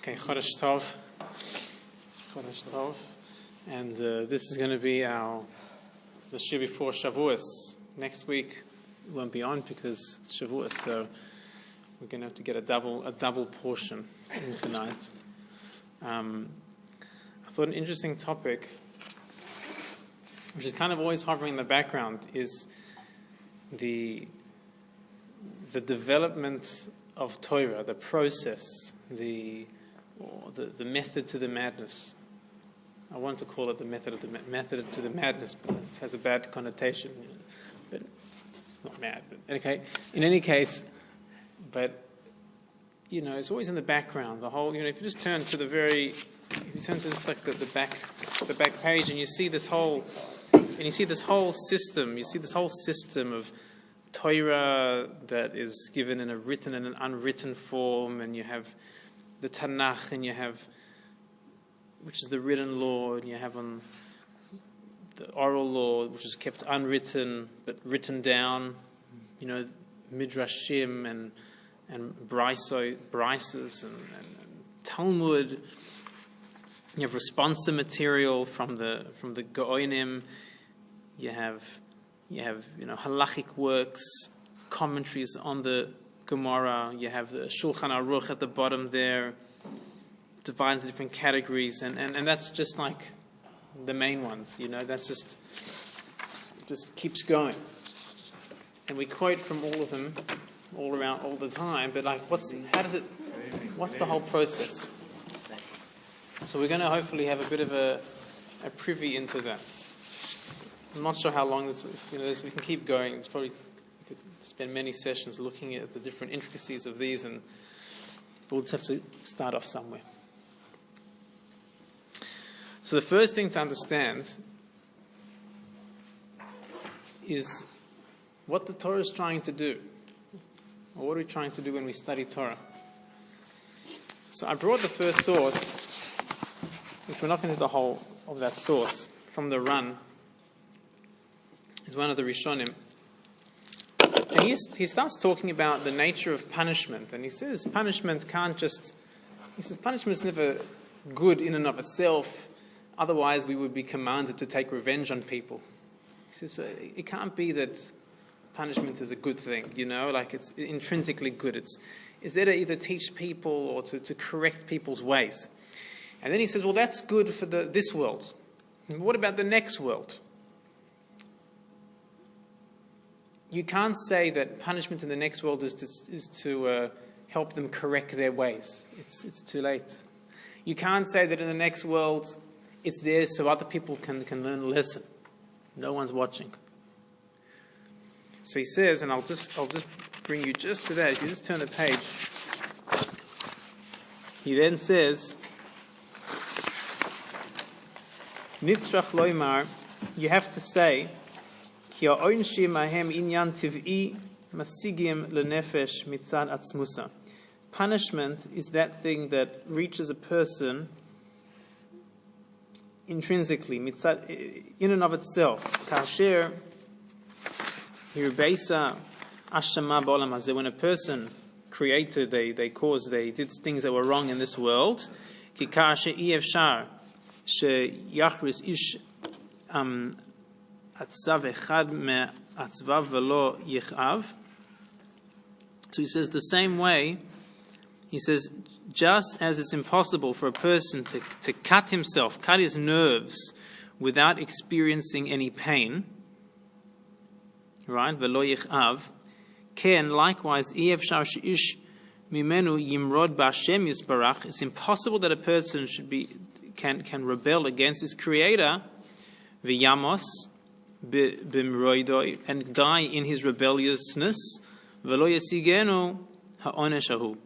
Okay, Chodesh Tov. Chodesh Tov. And this is going to be the Shiur before Shavuos. Next week it won't be on because it's Shavuos, so we're going to have to get a double portion in tonight. I thought an interesting topic, which is kind of always hovering in the background, is the development of Torah, the process, the method to the madness. I want to call it the method to the madness, but it has a bad connotation. But it's not mad. But okay, in any case, but it's always in the background. The whole, if you just turn to if you turn to just like the back page, and you see this whole system. You see this whole system of Torah that is given in a written and an unwritten form, and you have the Tanakh, and you have, which is the written law, and you have on the oral law, which is kept unwritten but written down. Midrashim and brises and Talmud. You have responsa material from the Gaonim. You have halachic works, commentaries on the Gemara. You have the Shulchan Aruch at the bottom there, divides into different categories, and that's just like the main ones. That's just keeps going. And we quote from all of them, all around, all the time. But what's the whole process? So we're going to hopefully have a bit of a privy into that. I'm not sure how long this. We can keep going. It's probably we could spend many sessions looking at the different intricacies of these, and we'll just have to start off somewhere. So the first thing to understand is what the Torah is trying to do, or what are we trying to do when we study Torah. So I brought the first source, which we're not going to do the whole of that source, from the Run. Is one of the Rishonim. And he starts talking about the nature of punishment. And he says punishment is never good in and of itself. Otherwise, we would be commanded to take revenge on people. He says it can't be that punishment is a good thing, it's intrinsically good. It's there to either teach people or to correct people's ways. And then he says, well, that's good for this world. And what about the next world? You can't say that punishment in the next world is to help them correct their ways. It's too late. You can't say that in the next world it's there so other people can learn a lesson. No one's watching. So he says, and I'll just bring you just to that. If you just turn the page, he then says, Nitzrach loymar, you have to say, punishment is that thing that reaches a person intrinsically, in and of itself. When a person created, they did things that were wrong in this world. So he says the same way, he says, just as it's impossible for a person to cut his nerves without experiencing any pain, right? Velo yichav, ken likewise efshar sheish mimenu yimrod b'Hashem yisbarach. It's impossible that a person can rebel against his Creator, v'yamos b'mroidoi, and die in his rebelliousness, v'lo yasigenu ha'oneshahu,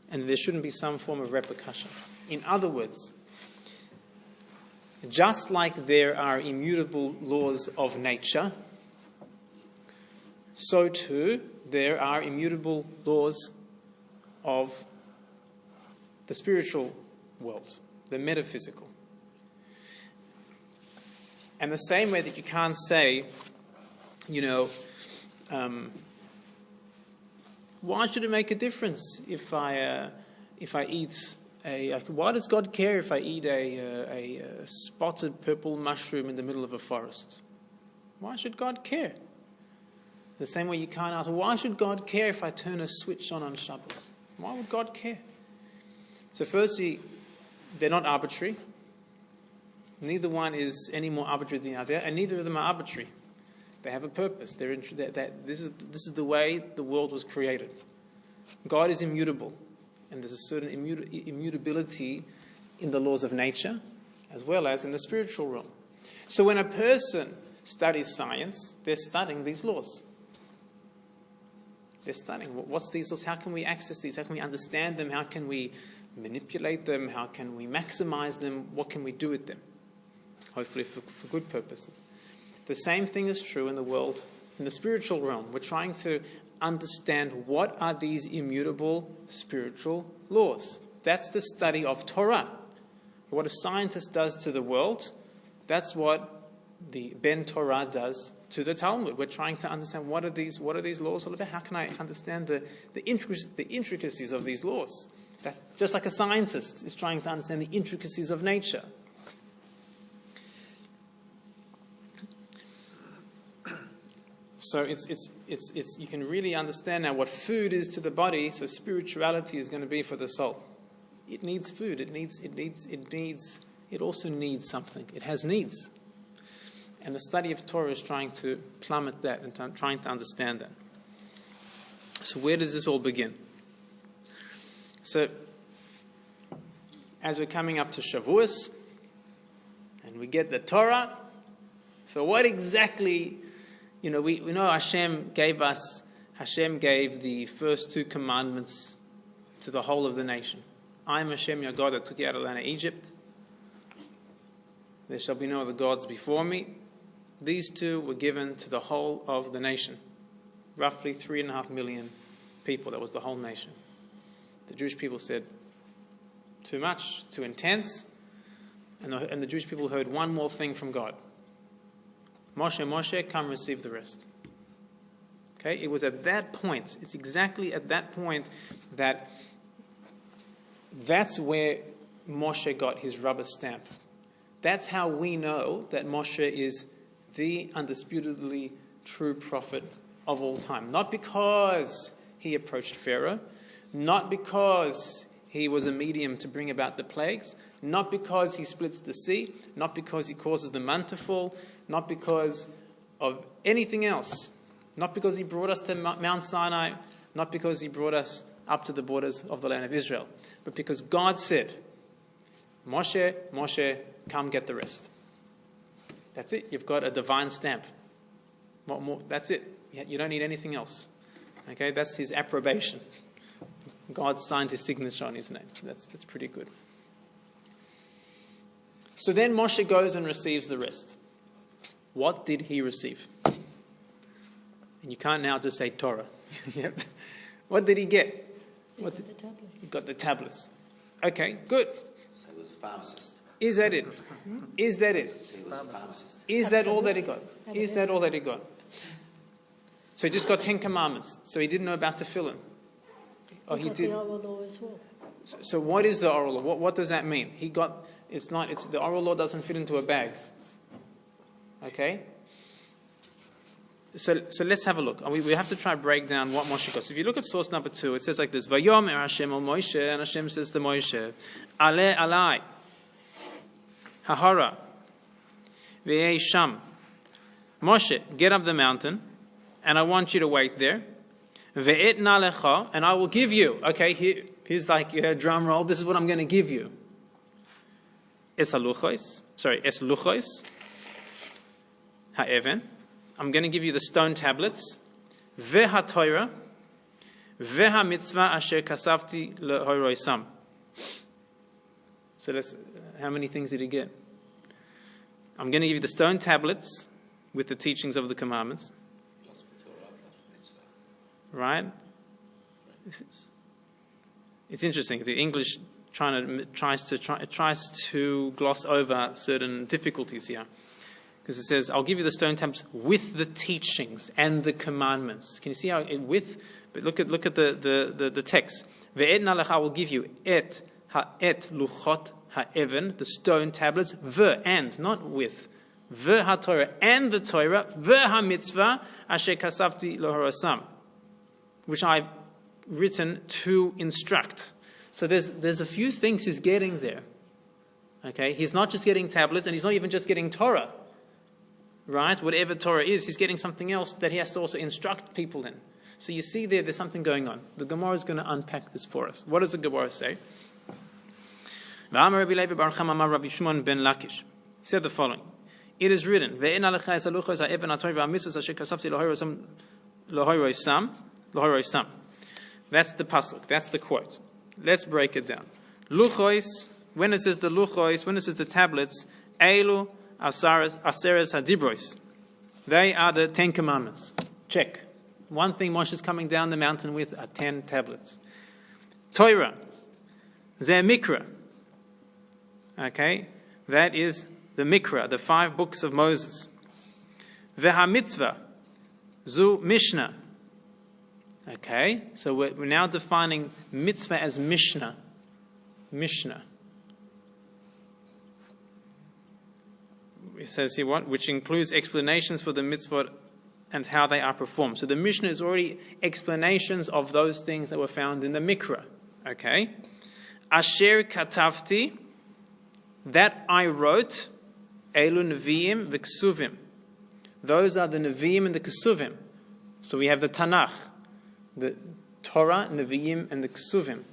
and there shouldn't be some form of repercussion. In other words, just like there are immutable laws of nature, so too there are immutable laws of the spiritual world, the metaphysical. And the same way that you can't say, why should it make a difference if I eat why does God care if I eat a spotted purple mushroom in the middle of a forest? Why should God care? The same way you can't ask, why should God care if I turn a switch on Shabbos? Why would God care? So firstly, they're not arbitrary. Neither one is any more arbitrary than the other, and neither of them are arbitrary. They have a purpose. This is the way the world was created. God is immutable, and there's a certain immutability in the laws of nature, as well as in the spiritual realm. So when a person studies science, they're studying these laws. They're studying what's these laws, how can we access these, how can we understand them, how can we manipulate them, how can we maximize them, what can we do with them, hopefully for good purposes. The same thing is true in the world, in the spiritual realm. We're trying to understand what are these immutable spiritual laws. That's the study of Torah. What a scientist does to the world, that's what the Ben Torah does to the Talmud. We're trying to understand what are these laws all about? How can I understand the intricacies of these laws? That's just like a scientist is trying to understand the intricacies of nature. So it's you can really understand now what food is to the body. So spirituality is going to be for the soul. It needs food. It also needs something. It has needs. And the study of Torah is trying to plummet that and trying to understand that. So where does this all begin? So as we're coming up to Shavuos, and we get the Torah, so what exactly, we know Hashem gave the first 2 commandments to the whole of the nation. I am Hashem, your God, that took you out of the land of Egypt. There shall be no other gods before me. These 2 were given to the whole of the nation. Roughly 3.5 million people. That was the whole nation. The Jewish people said, too much, too intense. And the Jewish people heard one more thing from God. Moshe, come receive the rest. Okay? It was at that point, it's exactly at that point that's where Moshe got his rubber stamp. That's how we know that Moshe is the undisputedly true prophet of all time. Not because he approached Pharaoh, not because he was a medium to bring about the plagues, not because he splits the sea, not because he causes the man to fall, not because of anything else, not because he brought us to Mount Sinai, not because he brought us up to the borders of the land of Israel, but because God said, Moshe, come get the rest. That's it. You've got a divine stamp. What more? That's it. You don't need anything else. Okay, that's his approbation. God signed his signature on his name. That's pretty good. So then Moshe goes and receives the rest. What did he receive? And you can't now just say Torah. What did he get? He got the tablets. Okay, good. So he was a pharmacist. Is that it? Is that it? So he was a pharmacist. Is that all that he got? Is that all that he got? So he just got 10 commandments. So he didn't know about tefillin. Oh, he did. The oral law as well. So what is the oral law? What does that mean? The oral law doesn't fit into a bag. Okay? So let's have a look. We have to try to break down what Moshe got. So if you look at source number 2, it says like this: Vayomer Hashem al Moshe, and Hashem says to Moshe, Ale alai, hahara, ve'ei sham. Moshe, get up the mountain, and I want you to wait there. Ve'etna lecha, and I will give you. Okay, here's like a drum roll. This is what I'm going to give you. Es luchos, ha'even. I'm going to give you the stone tablets. Veha Torah, veha mitzvah asher kasavti lehoroisam. So how many things did he get? I'm going to give you the stone tablets with the teachings of the commandments. Plus the Torah, plus the mitzvah. Right? It's interesting. The English tries to gloss over certain difficulties here. Because it says, I'll give you the stone tablets with the teachings and the commandments. Can you see how with? But look at the text. Ve'etna lecha, I will give you et ha'et luchot ha'even, the stone tablets, and, not with, ha'Torah, and the Torah, ha'mitzvah, asher kasavti lohorosam, which I've written to instruct. So there's a few things he's getting there. Okay, he's not just getting tablets, and he's not even just getting Torah. Right? Whatever Torah is, he's getting something else that he has to also instruct people in. So you see there's something going on. The Gemara is going to unpack this for us. What does the Gemara say? He said the following. It is written, that's the pasuk, that's the quote. Let's break it down. Luchos, when it says the luchos, when it says the tablets, Eilu Aseres Hadibros, they are the 10 commandments. Check. One thing Moshe is coming down the mountain with are 10 tablets. Torah, Zeh Mikra. Okay, that is the Mikra, the 5 books of Moses. Veha Mitzvah, Zu Mishnah. Okay, so we're now defining mitzvah as Mishnah. Mishnah. It says here what? Which includes explanations for the mitzvot and how they are performed. So the Mishnah is already explanations of those things that were found in the Mikra. Okay? Asher katavti, that I wrote, Elu Nevi'im v'Ksuvim. Those are the Nevi'im and the Ksuvim. So we have the Tanakh, the Torah, Nevi'im, and the Ksuvim.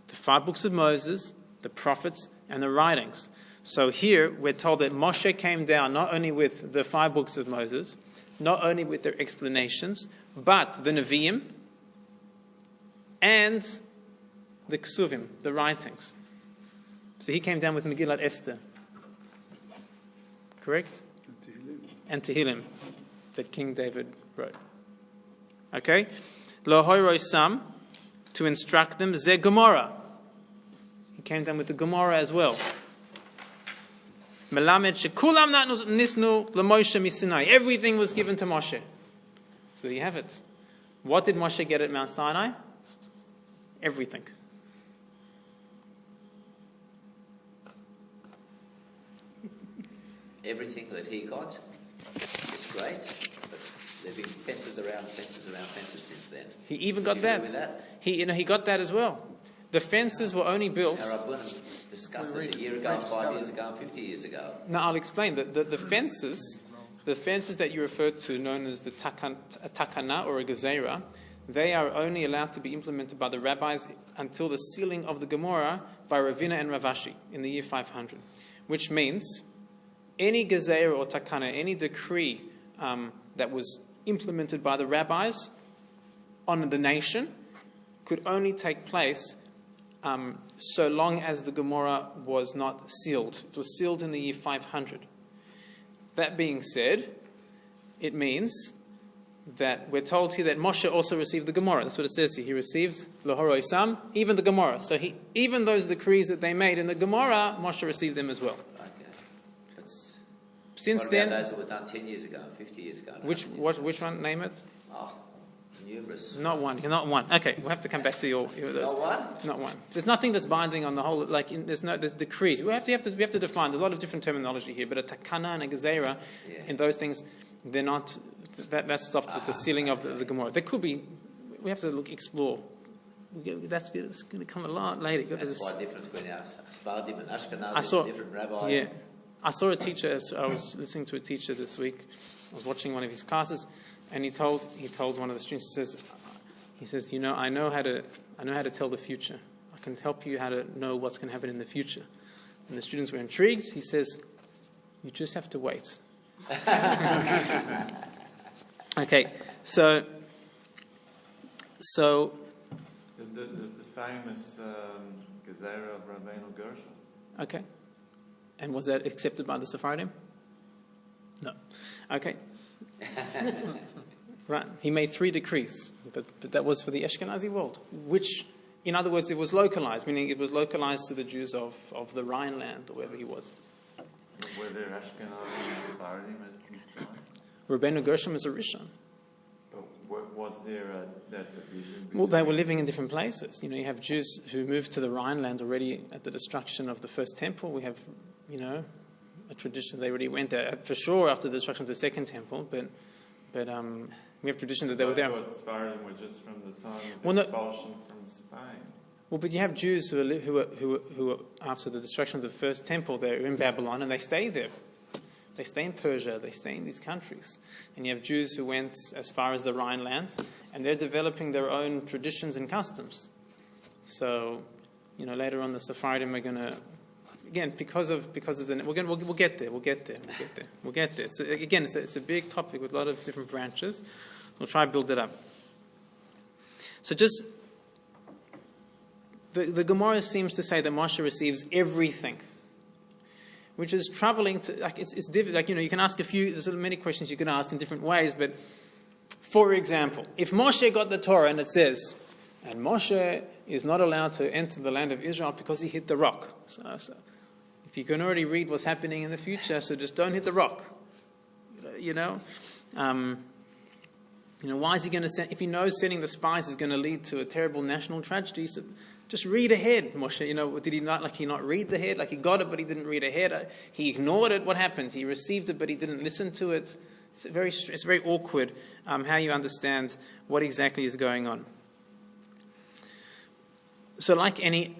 The 5 books of Moses, the prophets, and the writings. So here we're told that Moshe came down not only with the 5 books of Moses, not only with their explanations, but the Nevi'im and the Ksuvim, the writings. So he came down with Megillat Esther. Correct? And Tehillim that King David wrote. Okay? Lohoroi Sam, to instruct them, Ze Gemara. He came down with the Gemara as well. Melamed shekulam nisnu leMoshe miSinai. Everything was given to Moshe. So there you have it. What did Moshe get at Mount Sinai? Everything. Everything that he got is great, but there have been fences around since then. He even got that. He got that as well. The fences were only built. Rabbi discussed it a year ago, 5 years ago, and 50 years ago. Now I'll explain. The fences that you referred to, known as the takana or a gezerah, they are only allowed to be implemented by the rabbis until the sealing of the Gemara by Ravina and Ravashi in the year 500, which means any gezerah or takana, any decree that was implemented by the rabbis on the nation, could only take place so long as the Gemara was not sealed. It was sealed in the year 500. That being said, it means that we're told here that Moshe also received the Gemara. That's what it says here. He received Lohoroi Sam, even the Gemara. So even those decrees that they made in the Gemara, Moshe received them as well. Okay. Since what then, about those that were done 10 years ago, 50 years ago? Which one? Name it. Oh, numerous. Not one. Okay, we'll have to come back to your Not one? Not one. There's nothing that's binding on the whole. There's decrees. We have to define. There's a lot of different terminology here, but a takana and a gezerah, in those things, they're not. That stopped with the sealing of the Gemara. There could be. We have to explore. It's going to come a lot later. That's quite different between Sephardim and Ashkenazim, different rabbis. Yeah, I saw a teacher. I was listening to a teacher this week. I was watching one of his classes, and he told one of the students. He says, I know how to tell the future. I can help you how to know what's going to happen in the future. And the students were intrigued. He says, you just have to wait. Okay, so the famous Gezerah of Rabbeinu Gershon. Okay, and was that accepted by the Sephardim? No. Okay. Right. He made 3 decrees, but that was for the Ashkenazi world, which, in other words, it was localized, meaning it was localized to the Jews of the Rhineland, or wherever he was. Were there Ashkenazi and Sephardim at this time? Rabbeinu Gershom is a Rishon. But was there that division? Well, they were living in different places. You have Jews who moved to the Rhineland already at the destruction of the first temple. We have, a tradition they already went there for sure after the destruction of the second temple. But we have tradition that they were there. Spartan were just from the time of expulsion from Spain. Well, but you have Jews who are after the destruction of the first temple. They're in Babylon and they stay there. They stay in Persia, they stay in these countries. And you have Jews who went as far as the Rhineland, and they're developing their own traditions and customs. So, later on the Sephardim are going to, again, because of the, we'll get there. It's a big topic with a lot of different branches. We'll try to build it up. So just, the Gemara seems to say that Moshe receives everything, which is troubling. It's difficult. You can ask there's many questions you can ask in different ways. But for example, if Moshe got the Torah and it says, and Moshe is not allowed to enter the land of Israel because he hit the rock. So if you can already read what's happening in the future, so just don't hit the rock. Why is he going to send? If he knows sending the spies is going to lead to a terrible national tragedy, so just read ahead, Moshe. Did he not read ahead? He got it, but he didn't read ahead. He ignored it. What happened? He received it, but he didn't listen to it. It's very awkward how you understand what exactly is going on. So, like any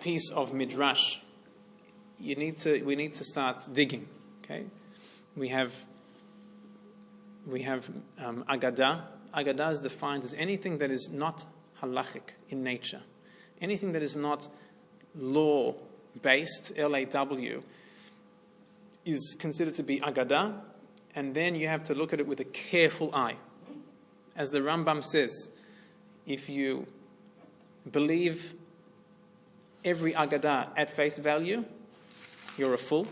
piece of midrash, we need to start digging. Okay, we have Agadah. Agadah is defined as anything that is not halachic in nature. Anything that is not law-based, L-A-W, is considered to be Agadah, and then you have to look at it with a careful eye. As the Rambam says, if you believe every Agadah at face value, you're a fool.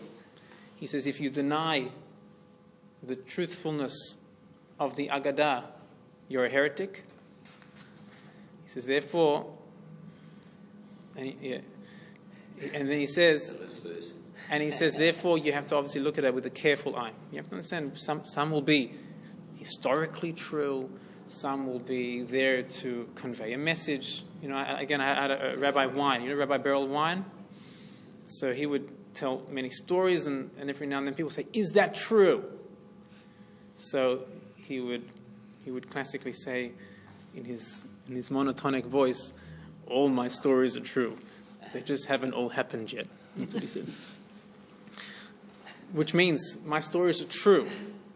He says if you deny the truthfulness of the Agadah, you're a heretic. He says, therefore, and then he says, therefore, you have to obviously look at it with a careful eye. You have to understand, some will be historically true, some will be there to convey a message. I had a Rabbi Wein, Rabbi Beryl Wein? So he would tell many stories, and every now and then people say, is that true? So he would classically say in his monotonic voice, all my stories are true. They just haven't all happened yet. That's what he said. Which means my stories are true.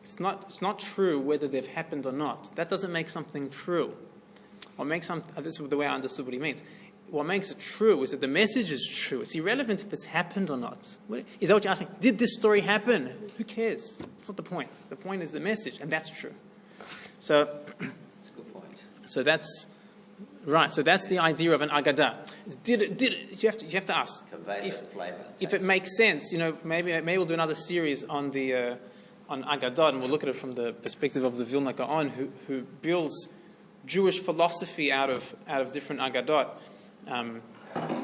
It's not true whether they've happened or not. That doesn't make something true. This is the way I understood what he means. What makes it true is that the message is true. It's irrelevant if it's happened or not. Is that what you're asking? Did this story happen? Who cares? That's not the point. The point is the message, and that's true. So That's a good point. So that's right. So that's the idea of an Agadah. Did it? You have to ask if it makes sense. Maybe we'll do another series on the on Agadah, and we'll look at it from the perspective of the Vilna Gaon, who builds Jewish philosophy out of different Agadot.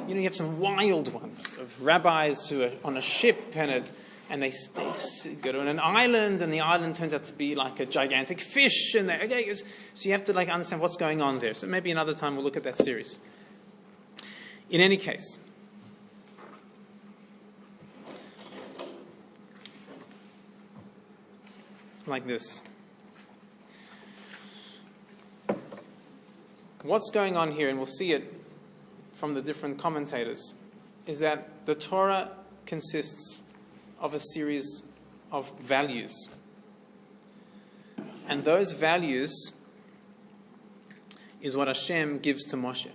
You have some wild ones of rabbis who are on a ship and they go to an island, and the island turns out to be like a gigantic fish, and so you have to understand what's going on there. So maybe another time we'll look at that series. In any case, like this. What's going on here, and we'll see it from the different commentators, is that the Torah consists of a series of values. And those values is what Hashem gives to Moshe.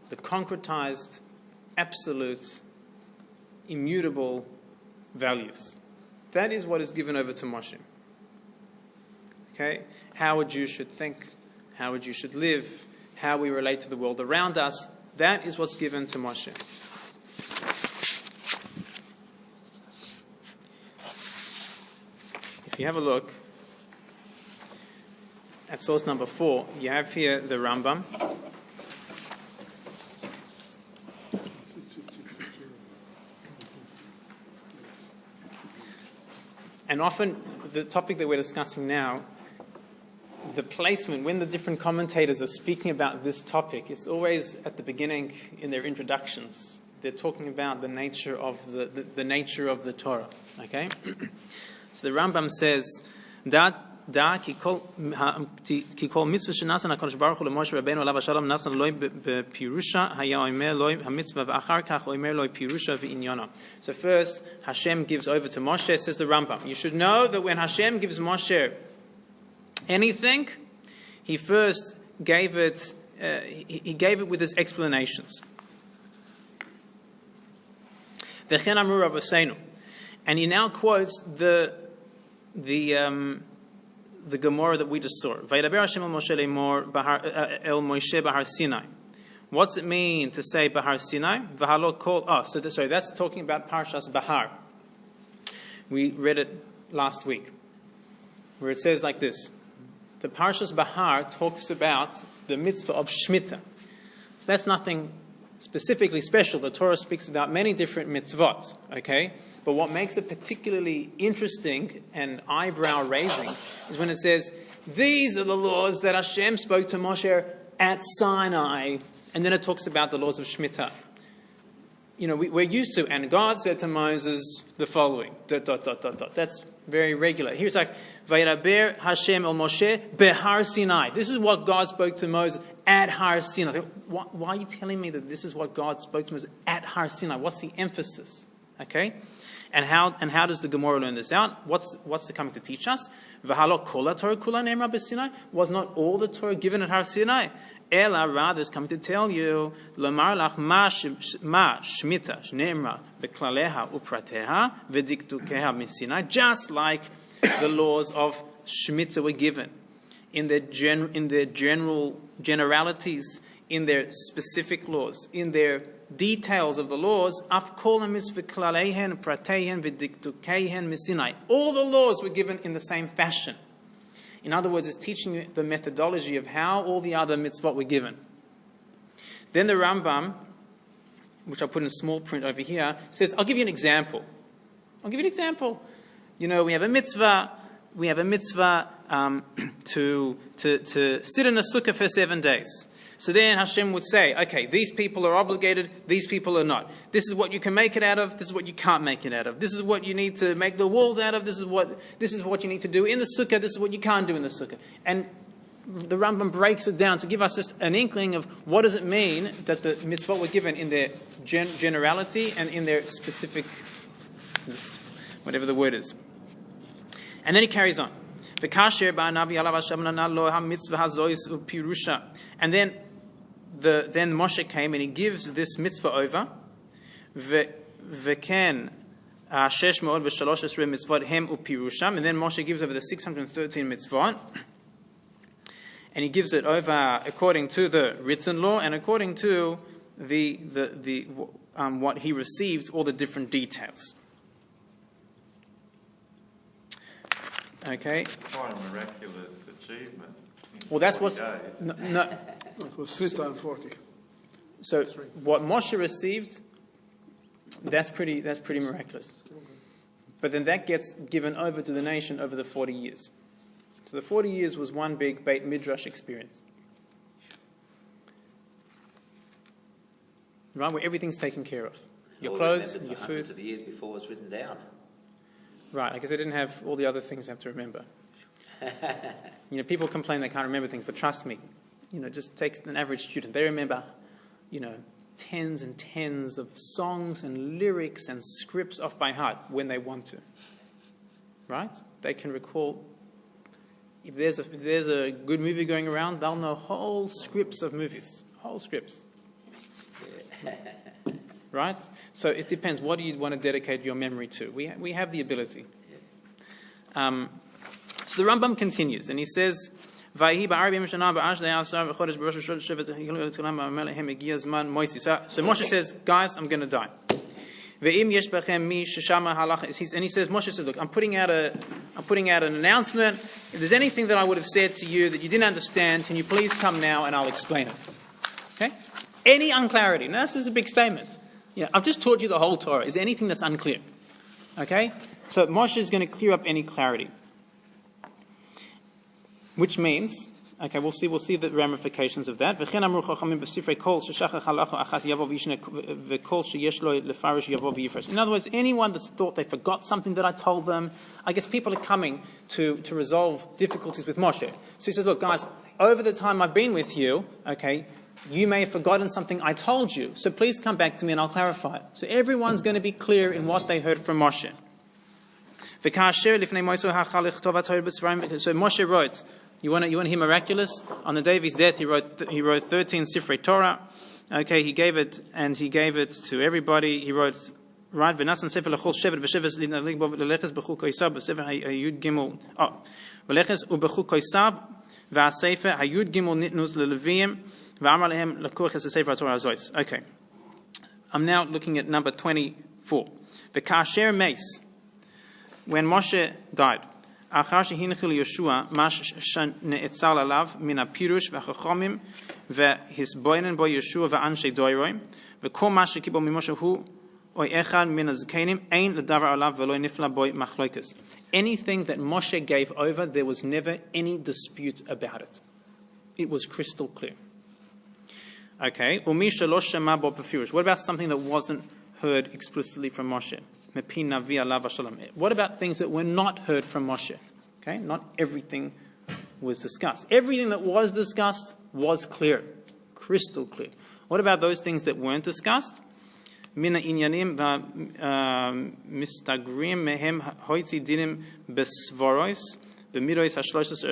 The concretized, absolute, immutable values. That is what is given over to Moshe. Okay? How a Jew should think, how a Jew should live, how we relate to the world around us, that is what's given to Moshe. If you have a look at source number 4, you have here the Rambam. And often, the topic that we're discussing now the placement, when the different commentators are speaking about this topic, it's always at the beginning in their introductions. They're talking about the nature of the nature of the Torah. Okay? So the Rambam says, Da ki kol mitzvah shenasan HaKadosh Baruch Hu leMoshe Rabbeinu alav hashalom nasan loi bepirusha haya omer loi hamitzvah v'achar kach omer loi pirusha v'inyona. So first, Hashem gives over to Moshe, says the Rambam. You should know that when Hashem gives Moshe anything, he first gave it. He gave it with his explanations. V'chen amru Rabbeinu, and he now quotes the Gemara that we just saw. Vayidaber Hashem el Moshe Bahar Sinai. What's it mean to say Bahar Sinai? V'halo kol. That's talking about Parshas Bahar. We read it last week, where it says like this: the Parshas Bahar talks about the mitzvah of Shemitah. So that's nothing specifically special. The Torah speaks about many different mitzvot. Okay. But what makes it particularly interesting and eyebrow-raising is when it says, these are the laws that Hashem spoke to Moshe at Sinai. And then it talks about the laws of Shemitah. You know, we're used to, and God said to Moses the following, ... That's very regular. Here's like, Vayidaber Hashem el Moshe behar Sinai. This is what God spoke to Moses at Har Sinai. So why are you telling me that this is what God spoke to Moses at Har Sinai? What's the emphasis? Okay? And how does the Gemara learn this out? What's it coming to teach us? V'halo kol Torah kula ne'emra b'Sinai. Was not all the Torah given at Har Sinai? Ela, rather, is coming to tell you, Lamar lach ma shmita ne'emra b'klaleha uprateha v'diktukeha m'Sinai. Just like the laws of Shemitah were given in their generalities, in their specific laws, in their details of the laws, all the laws were given in the same fashion. In other words, it's teaching you the methodology of how all the other mitzvot were given. Then the Rambam, which I put in small print over here, says, I'll give you an example. You know, we have a mitzvah to sit in a sukkah for 7 days. So then Hashem would say, okay, these people are obligated, these people are not. This is what you can make it out of, this is what you can't make it out of. This is what you need to make the walls out of, this is what you need to do in the sukkah, this is what you can't do in the sukkah. And the Rambam breaks it down to give us just an inkling of what does it mean that the mitzvot were given in their generality and in their specific, whatever the word is. And then he carries on. And then Moshe came and he gives this mitzvah over. And then Moshe gives over the 613 mitzvot. And he gives it over according to the written law and according to the what he received, all the different details. Okay. It's quite a miraculous achievement. Well, that's what's no. It was 3 times 40. So what Moshe received, that's pretty miraculous. But then that gets given over to the nation over the 40 years. So the 40 years was one big Beit Midrash experience. Right, where everything's taken care of. Your clothes, your food. Hundreds of years before it was written down. Right, I guess they didn't have all the other things they have to remember. You know, people complain they can't remember things, but trust me, you know, just take an average student. They remember, you know, tens and tens of songs and lyrics and scripts off by heart when they want to. Right? They can recall, if there's a good movie going around, they'll know whole scripts of movies. Whole scripts. Right? So it depends. What do you want to dedicate your memory to? We have the ability. So the Rambam continues, and he says, so Moshe says, guys, I'm going to die. And he says, Moshe says, look, I'm putting out an announcement. If there's anything that I would have said to you that you didn't understand, can you please come now and I'll explain it. Okay? Any unclarity. Now, this is a big statement. Yeah, I've just taught you the whole Torah. Is there anything that's unclear? Okay? So Moshe is going to clear up any clarity. which means, okay, we'll see the ramifications of that. In other words, anyone that's thought they forgot something that I told them, I guess people are coming to resolve difficulties with Moshe. So he says, look, guys, over the time I've been with you, okay, you may have forgotten something I told you, so please come back to me and I'll clarify it. So everyone's going to be clear in what they heard from Moshe. So Moshe wrote, you want to hear miraculous? On the day of his death, he wrote 13 Sifrei Torah. Okay, he gave it to everybody. He wrote, right, v'nasan sefer lechol shevet b'sheves l'nalig bo l'leches b'chul koisav b'sefer hayud gimel. V'leches u'b'chul koisav v'asefer hayud gimel nitnus l'leviyim v'amar lehem l'kuach es sefer Torah zois. Okay, I'm now looking at number 24. The kasher meis, when Moshe died. אחר שהנחל יהושע מה שנאצל עליו מן הפירוש והחכמים והסבוינן בו יהושע ואנשי דורו וכל מה שקיבל ממשה הוא או אחד מן הזקנים אין לדבר עליו ולא נפלה בו מחלוקת. Anything that Moshe gave over, there was never any dispute about it. It was crystal clear. Okay, ומי שלא שמע בו בפירוש. What about something that wasn't heard explicitly from Moshe? What about things that were not heard from Moshe? Okay, not everything was discussed. Everything that was discussed was clear, crystal clear. What about those things that weren't discussed? Mina inyanim mistagrim mehem hoitzi dinim besvarois b'midois hashloshos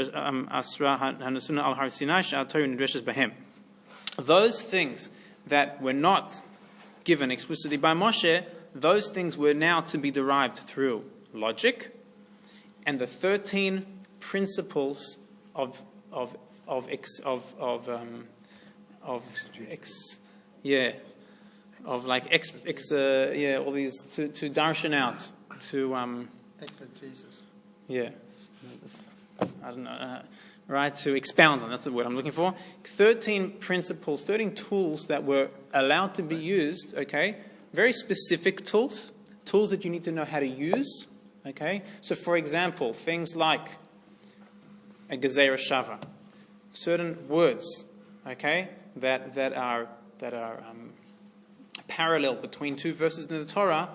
asra hanasuna al har Sinai she'al Torah nidreshes behem. Those things that were not given explicitly by Moshe, those things were now to be derived through logic and the 13 principles of all these to darshan out to exegesis. I don't know, right, to expound on. That's the word I'm looking for. 13 principles, 13 tools that were allowed to be used. Okay. Very specific tools that you need to know how to use. Okay, so for example, things like a gezerah shava, certain words, okay, that are parallel between two verses in the Torah.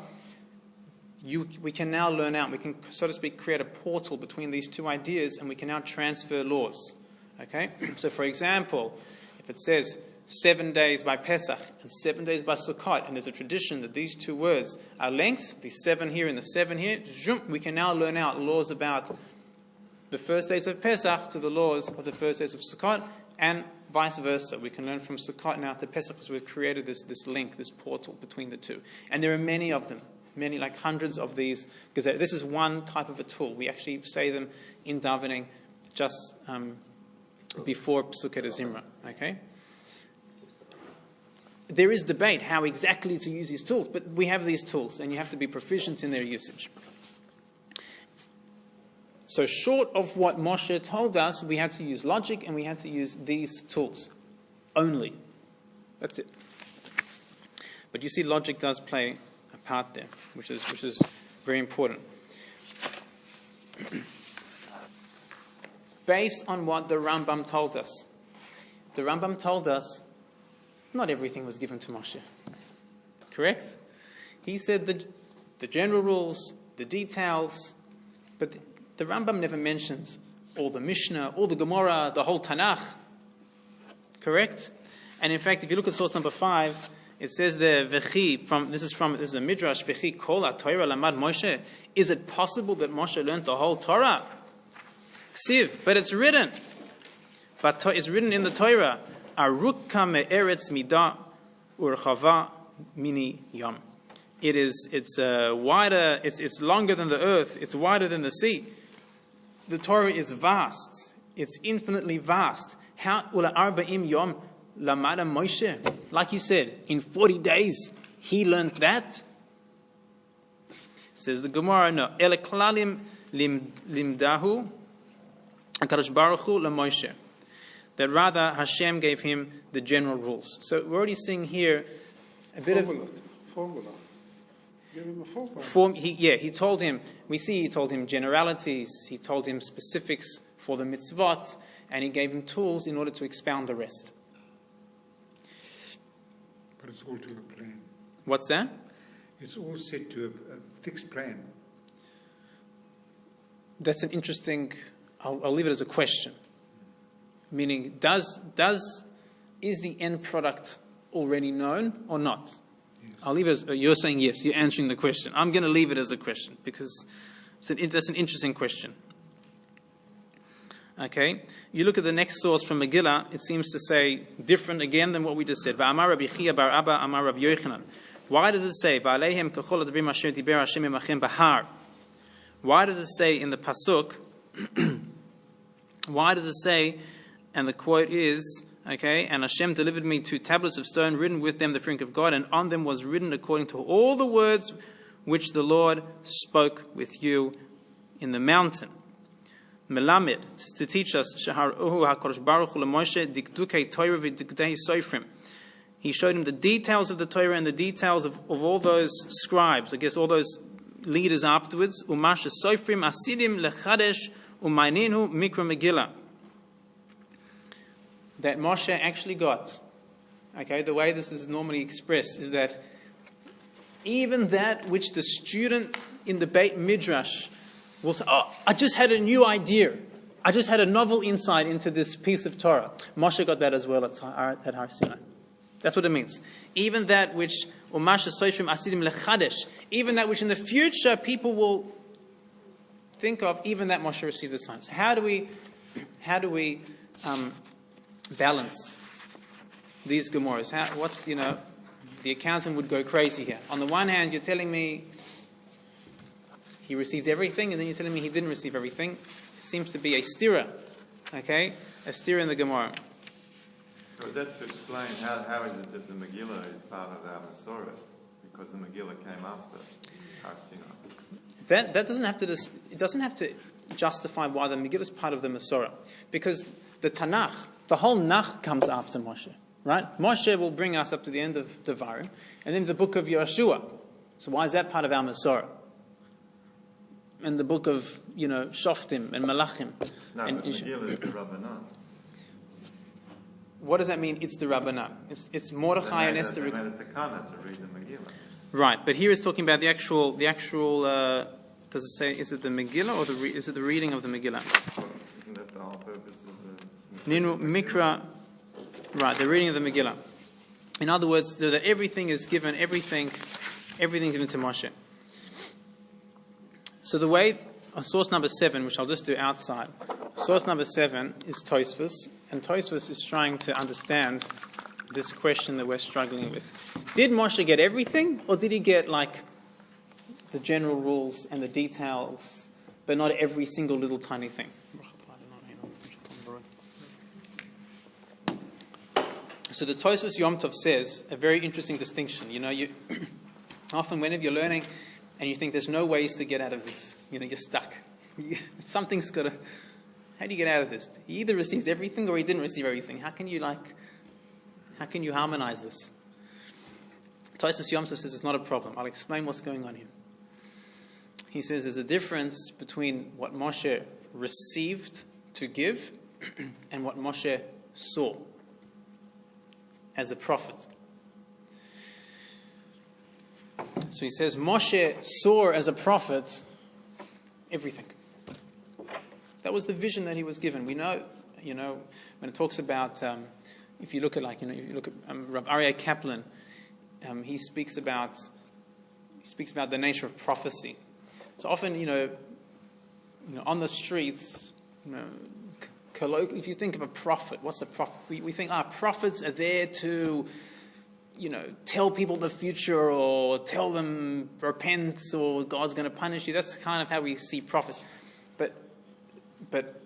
We can now learn out. We can, so to speak, create a portal between these two ideas, and we can now transfer laws. Okay, so for example, if it says 7 days by Pesach and 7 days by Sukkot, and there's a tradition that these two words are linked, the 7 here and the 7 here, we can now learn out laws about the first days of Pesach to the laws of the first days of Sukkot, and vice versa. We can learn from Sukkot now to Pesach because we've created this link, this portal between the two. And there are many of them, many, like hundreds of these. This is one type of a tool. We actually say them in davening just before Psukei Zimra. Okay? There is debate how exactly to use these tools, but we have these tools, and you have to be proficient in their usage. So short of what Moshe told us, we had to use logic, and we had to use these tools only. That's it. But you see, logic does play a part there, which is very important. Based on what the Rambam told us. The Rambam told us not everything was given to Moshe. Correct? He said the general rules, the details, but the Rambam never mentions all the Mishnah, all the Gemara, the whole Tanakh. Correct? And in fact, if you look at source number 5, it says there, V'chi, this is a midrash, V'chi kol ha-Torah lamad Moshe. Is it possible that Moshe learned the whole Torah? Ksiv, but it's written. But it's written in the Torah. Arukka me'eretz midah urchava mini yom. It's wider. It's longer than the earth. It's wider than the sea. The Torah is vast. It's infinitely vast. How ula arba'im yom lamada Moshe? Like you said, in 40 days he learned that. Says the Gemara, no. Ele klalim limdahu HaKadosh Baruch Hu LaMoshe. That rather Hashem gave him the general rules. So we're already seeing here a bit formula. Give him a formula. He told him, we see he told him generalities, he told him specifics for the mitzvot, and he gave him tools in order to expound the rest. But it's all to a plan. What's that? It's all set to a fixed plan. That's an interesting, I'll leave it as a question. Meaning, is the end product already known or not? Yes. I'll leave it as, you're saying yes, you're answering the question. I'm going to leave it as a question because that's an interesting question. Okay, you look at the next source from Megillah, it seems to say different again than what we just said. Va'amar Rabbi Chia bar Abba amar Rabbi Yochanan. Why does it say, Va'aleihem kachol advim asher diber Hashem imachem bahar? Why does it say in the Pasuk, why does it say, and the quote is, okay, and Hashem delivered me 2 tablets of stone, written with them the finger of God, and on them was written according to all the words which the Lord spoke with you in the mountain. Melamed, to teach us, Shahar Uhu HaKadosh Baruch Hu LeMoshe Dikdukei Torah v'Dikdukei Sofrim. He showed him the details of the Torah and the details of all those scribes, I guess all those leaders afterwards. Umash Sofrim Asidim Lechadesh Umaininu Mikra Megillah. That Moshe actually got. Okay, the way this is normally expressed is that even that which the student in the Beit Midrash will say, oh, I just had a new idea. I just had a novel insight into this piece of Torah. Moshe got that as well at Har Sinai. That's what it means. Even that which, Umash Soishim Asidim Lechadesh, even that which in the future people will think of, even that Moshe received the signs. How do we balance these Gemaras? The accountant would go crazy here. On the one hand, you're telling me he received everything, and then you're telling me he didn't receive everything. It seems to be a stira, okay? A stira in the Gemara. So that's to explain how is it that the Megillah is part of our Masorah, because the Megillah came after Har Sinai. That doesn't have to justify why the Megillah is part of the Masorah, because the Tanakh, the whole Nach comes after Moshe, right? Moshe will bring us up to the end of Devarim, and then the book of Yeshua. So why is that part of our Masorah? And the book of, Shoftim and Malachim. No, and but Megillah is the Rabbanan. What does that mean? It's the Rabbanan. It's Mordechai and Esther. They made a takana to read the Megillah. Right, but here is talking about the actual. Does it say? Is it the Megillah or is it the reading of the Megillah? Isn't that the whole purpose of the Ninu Mikra. Right, the reading of the Megillah. In other words, that everything is given. Everything given to Moshe. So the way, source number 7, which I'll just do outside, source number 7 is Tosfos, and Tosfos is trying to understand this question that we're struggling with. Did Moshe get everything, or did he get the general rules and the details, but not every single little tiny thing? So the Tosfos Yom Tov says a very interesting distinction. You often whenever you're learning, and you think there's no ways to get out of this. You're stuck. Something's got to... How do you get out of this? He either receives everything or he didn't receive everything. How can you harmonize this? Tosfos Yom Tov says it's not a problem. I'll explain what's going on here. He says there's a difference between what Moshe received to give and what Moshe saw as a prophet. So he says Moshe saw as a prophet everything. That was the vision that he was given. We know, when it talks about, if you look at Rabbi Aryeh Kaplan, he speaks about the nature of prophecy. So often, on the streets, if you think of a prophet, what's a prophet? We think, prophets are there to, tell people the future or tell them repent or God's going to punish you. That's kind of how we see prophets. But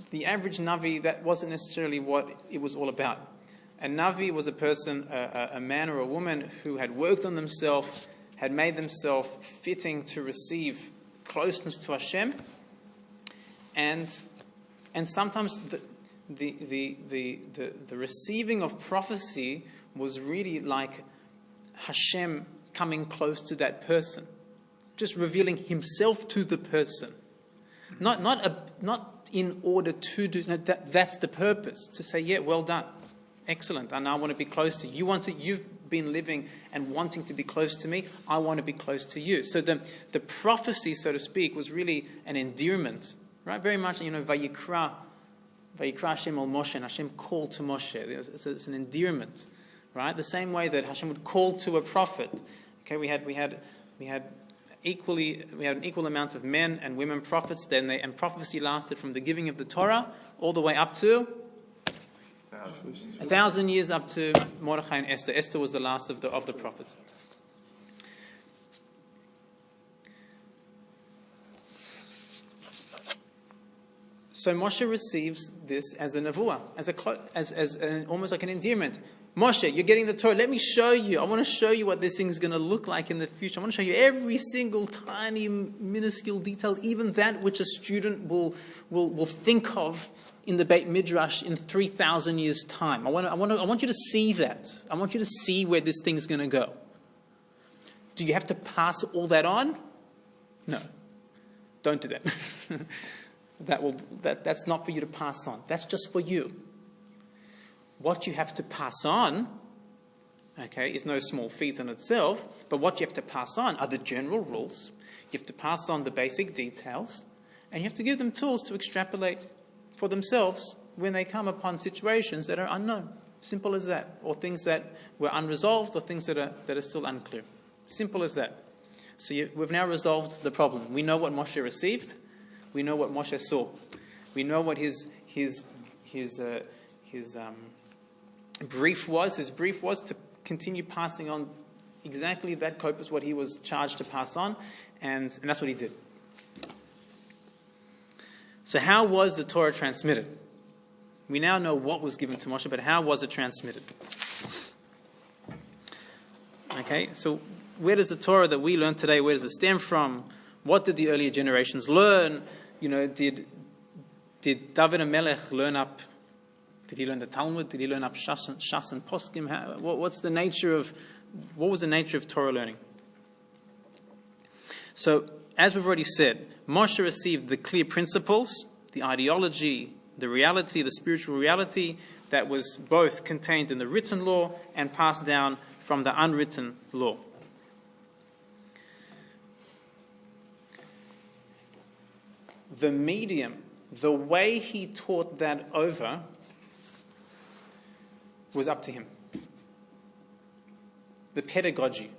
the average Navi, that wasn't necessarily what it was all about. A Navi was a person, a man or a woman who had worked on themselves, had made themselves fitting to receive closeness to Hashem, and sometimes the receiving of prophecy was really like Hashem coming close to that person, just revealing Himself to the person, not in order to do that's the purpose, to say, yeah, well done, excellent, and I want to be close to you. You've been living and wanting to be close to me, I want to be close to you. So the prophecy, so to speak, was really an endearment, right? Very much, Vayikra Hashem al Moshe, and Hashem called to Moshe. It's an endearment, right? The same way that Hashem would call to a prophet. Okay, we had an equal amount of men and women prophets. And prophecy lasted from the giving of the Torah all the way up to 1,000 years, up to Mordechai and Esther. Esther was the last of the prophets. So Moshe receives this as a nevuah, almost like an endearment. Moshe, you're getting the Torah. Let me show you. I want to show you what this thing is going to look like in the future. I want to show you every single tiny, minuscule detail, even that which a student will think of in the Beit Midrash in 3,000 years' time. I want you to see that. I want you to see where this thing's going to go. Do you have to pass all that on? No. Don't do that. That's not for you to pass on. That's just for you. What you have to pass on, okay, is no small feat in itself, but what you have to pass on are the general rules. You have to pass on the basic details, and you have to give them tools to extrapolate for themselves when they come upon situations that are unknown. Simple as that. Or things that were unresolved, or things that are still unclear. Simple as that. So we've now resolved the problem. We know what Moshe received. We know what Moshe saw. We know what his brief was. His brief was to continue passing on exactly that corpus, what he was charged to pass on, and that's what he did. So how was the Torah transmitted? We now know what was given to Moshe, but how was it transmitted? Okay, so where does the Torah that we learn today, where does it stem from? What did the earlier generations learn? Did David HaMelech learn up? Did he learn the Talmud? Did he learn up Shas and Poskim? What was the nature of Torah learning? So, as we've already said, Moshe received the clear principles, the ideology, the reality, the spiritual reality that was both contained in the written law and passed down from the unwritten law. The medium, the way he taught that over, was up to him. The pedagogy.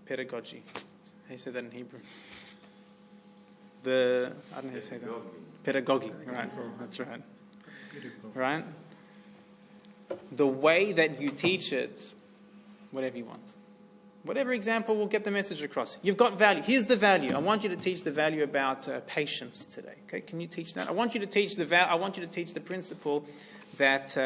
How do you say that in Hebrew? I don't know how to say that. Pedagogy, right. That's right. Right? The way that you teach it, whatever you want. Whatever example will get the message across. You've got value. Here's the value. I want you to teach the value about patience today. Okay, can you teach that? I want you to teach the principle that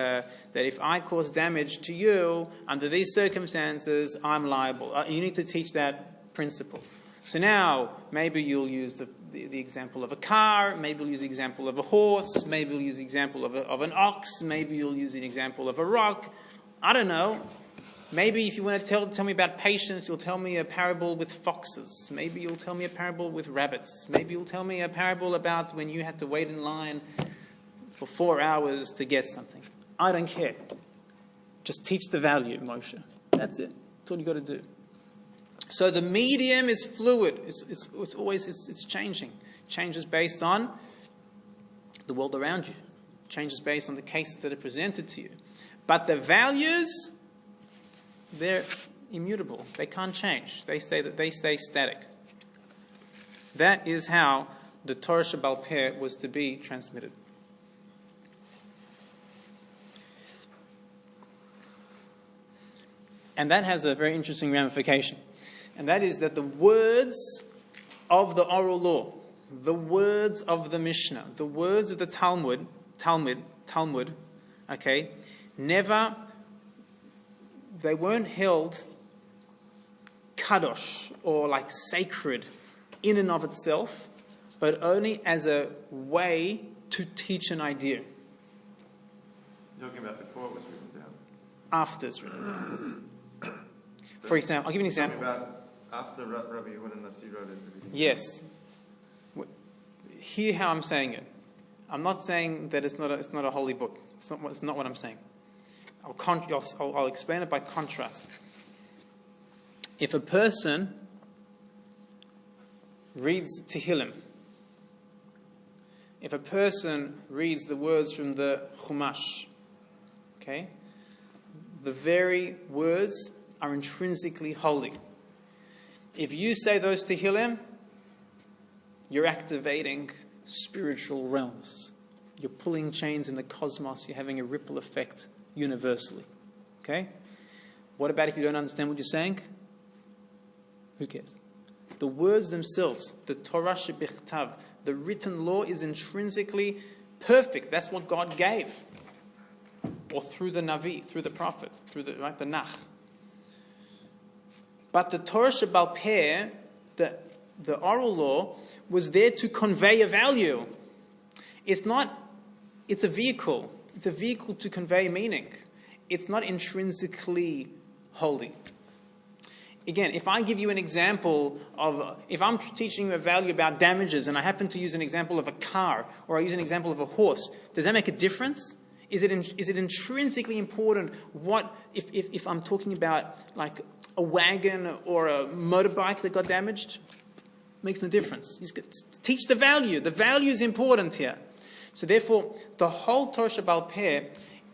if I cause damage to you under these circumstances, I'm liable. You need to teach that principle. So now maybe you'll use the example of a car. Maybe you'll use the example of a horse. Maybe you'll use the example of an ox. Maybe you'll use an example of a rock. I don't know. Maybe if you want to tell me about patience, you'll tell me a parable with foxes. Maybe you'll tell me a parable with rabbits. Maybe you'll tell me a parable about when you had to wait in line for 4 hours to get something. I don't care. Just teach the value, Moshe. That's it. That's all you've got to do. So the medium is fluid. It's always changing. Changes based on the world around you. Changes based on the cases that are presented to you. But the values, they're immutable. They can't change. They stay static. That is how the Torah Shebaal Peh was to be transmitted. And that has a very interesting ramification. And that is that the words of the oral law, the words of the Mishnah, the words of the Talmud, okay, they weren't held kadosh, or like sacred in and of itself, but only as a way to teach an idea. You're talking about before it was written down? After it's written down. For example, I'll give you an example. About after Rabbi Yehuda Nasi wrote it. Yes. hear how I'm saying it. I'm not saying that it's not a holy book. It's not what I'm saying. I'll explain it by contrast. If a person reads Tehillim, if a person reads the words from the Chumash, okay, the very words are intrinsically holy. If you say those Tehillim, you're activating spiritual realms. You're pulling chains in the cosmos. You're having a ripple effect universally. Okay? What about if you don't understand what you're saying? Who cares? The words themselves, the Torah shebichtav, the written law is intrinsically perfect. That's what God gave. Or through the Navi, through the prophet, through the Nach. But the Torah Shebal Peh, the oral law, was there to convey a value. It's a vehicle. It's a vehicle to convey meaning. It's not intrinsically holy. Again, if I give you an example if I'm teaching you a value about damages and I happen to use an example of a car or I use an example of a horse, does that make a difference? Is it intrinsically important if I'm talking about like a wagon or a motorbike that got damaged? Makes no difference. You just teach the value. The value is important here. So therefore, the whole Torah Shebal Peh,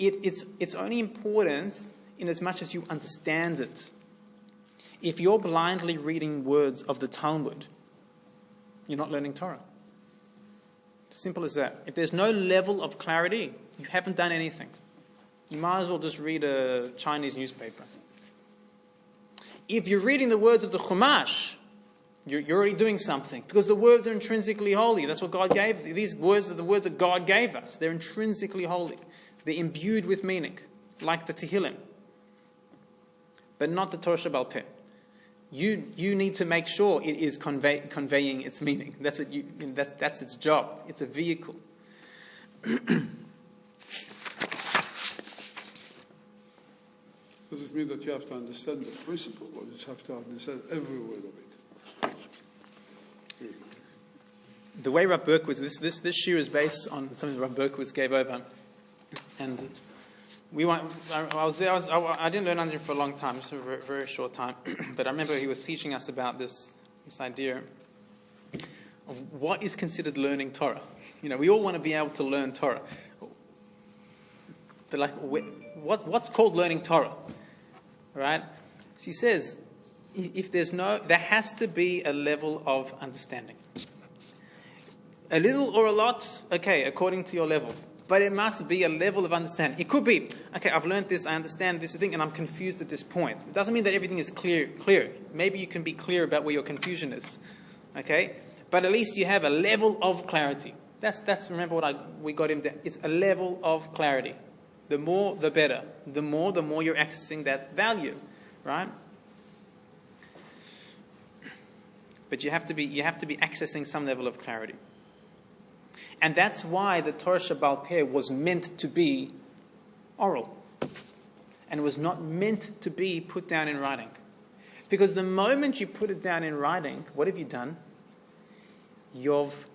it's only important in as much as you understand it. If you're blindly reading words of the Talmud, you're not learning Torah. Simple as that. If there's no level of clarity, you haven't done anything. You might as well just read a Chinese newspaper. If you're reading the words of the Chumash, you're already doing something, because the words are intrinsically holy. That's what God gave. These words are the words that God gave us. They're intrinsically holy. They're imbued with meaning, like the Tehillim. But not the Torah Shebal Peh. You need to make sure it is conveying its meaning. That's its job. It's a vehicle. Does it mean that you have to understand the principle, or you have to understand every word of it? The way Rabbi Berkowitz, this Shiur is based on something that Rabbi Berkowitz gave over, and I was there. I didn't learn under him for a long time, just a very, very short time. But I remember he was teaching us about this idea of what is considered learning Torah. We all want to be able to learn Torah, but what's called learning Torah, right? So he says, there has to be a level of understanding. A little or a lot, okay, according to your level. But it must be a level of understanding. It could be, okay, I've learned this, I understand this thing, and I'm confused at this point. It doesn't mean that everything is clear. Maybe you can be clear about where your confusion is. Okay? But at least you have a level of clarity. That's remember what we got him down. It's a level of clarity. The more, the better. The more you're accessing that value. Right? But you have to be accessing some level of clarity. And that's why the Torah Shebal Peh was meant to be oral. And was not meant to be put down in writing. Because the moment you put it down in writing, what have you done? You've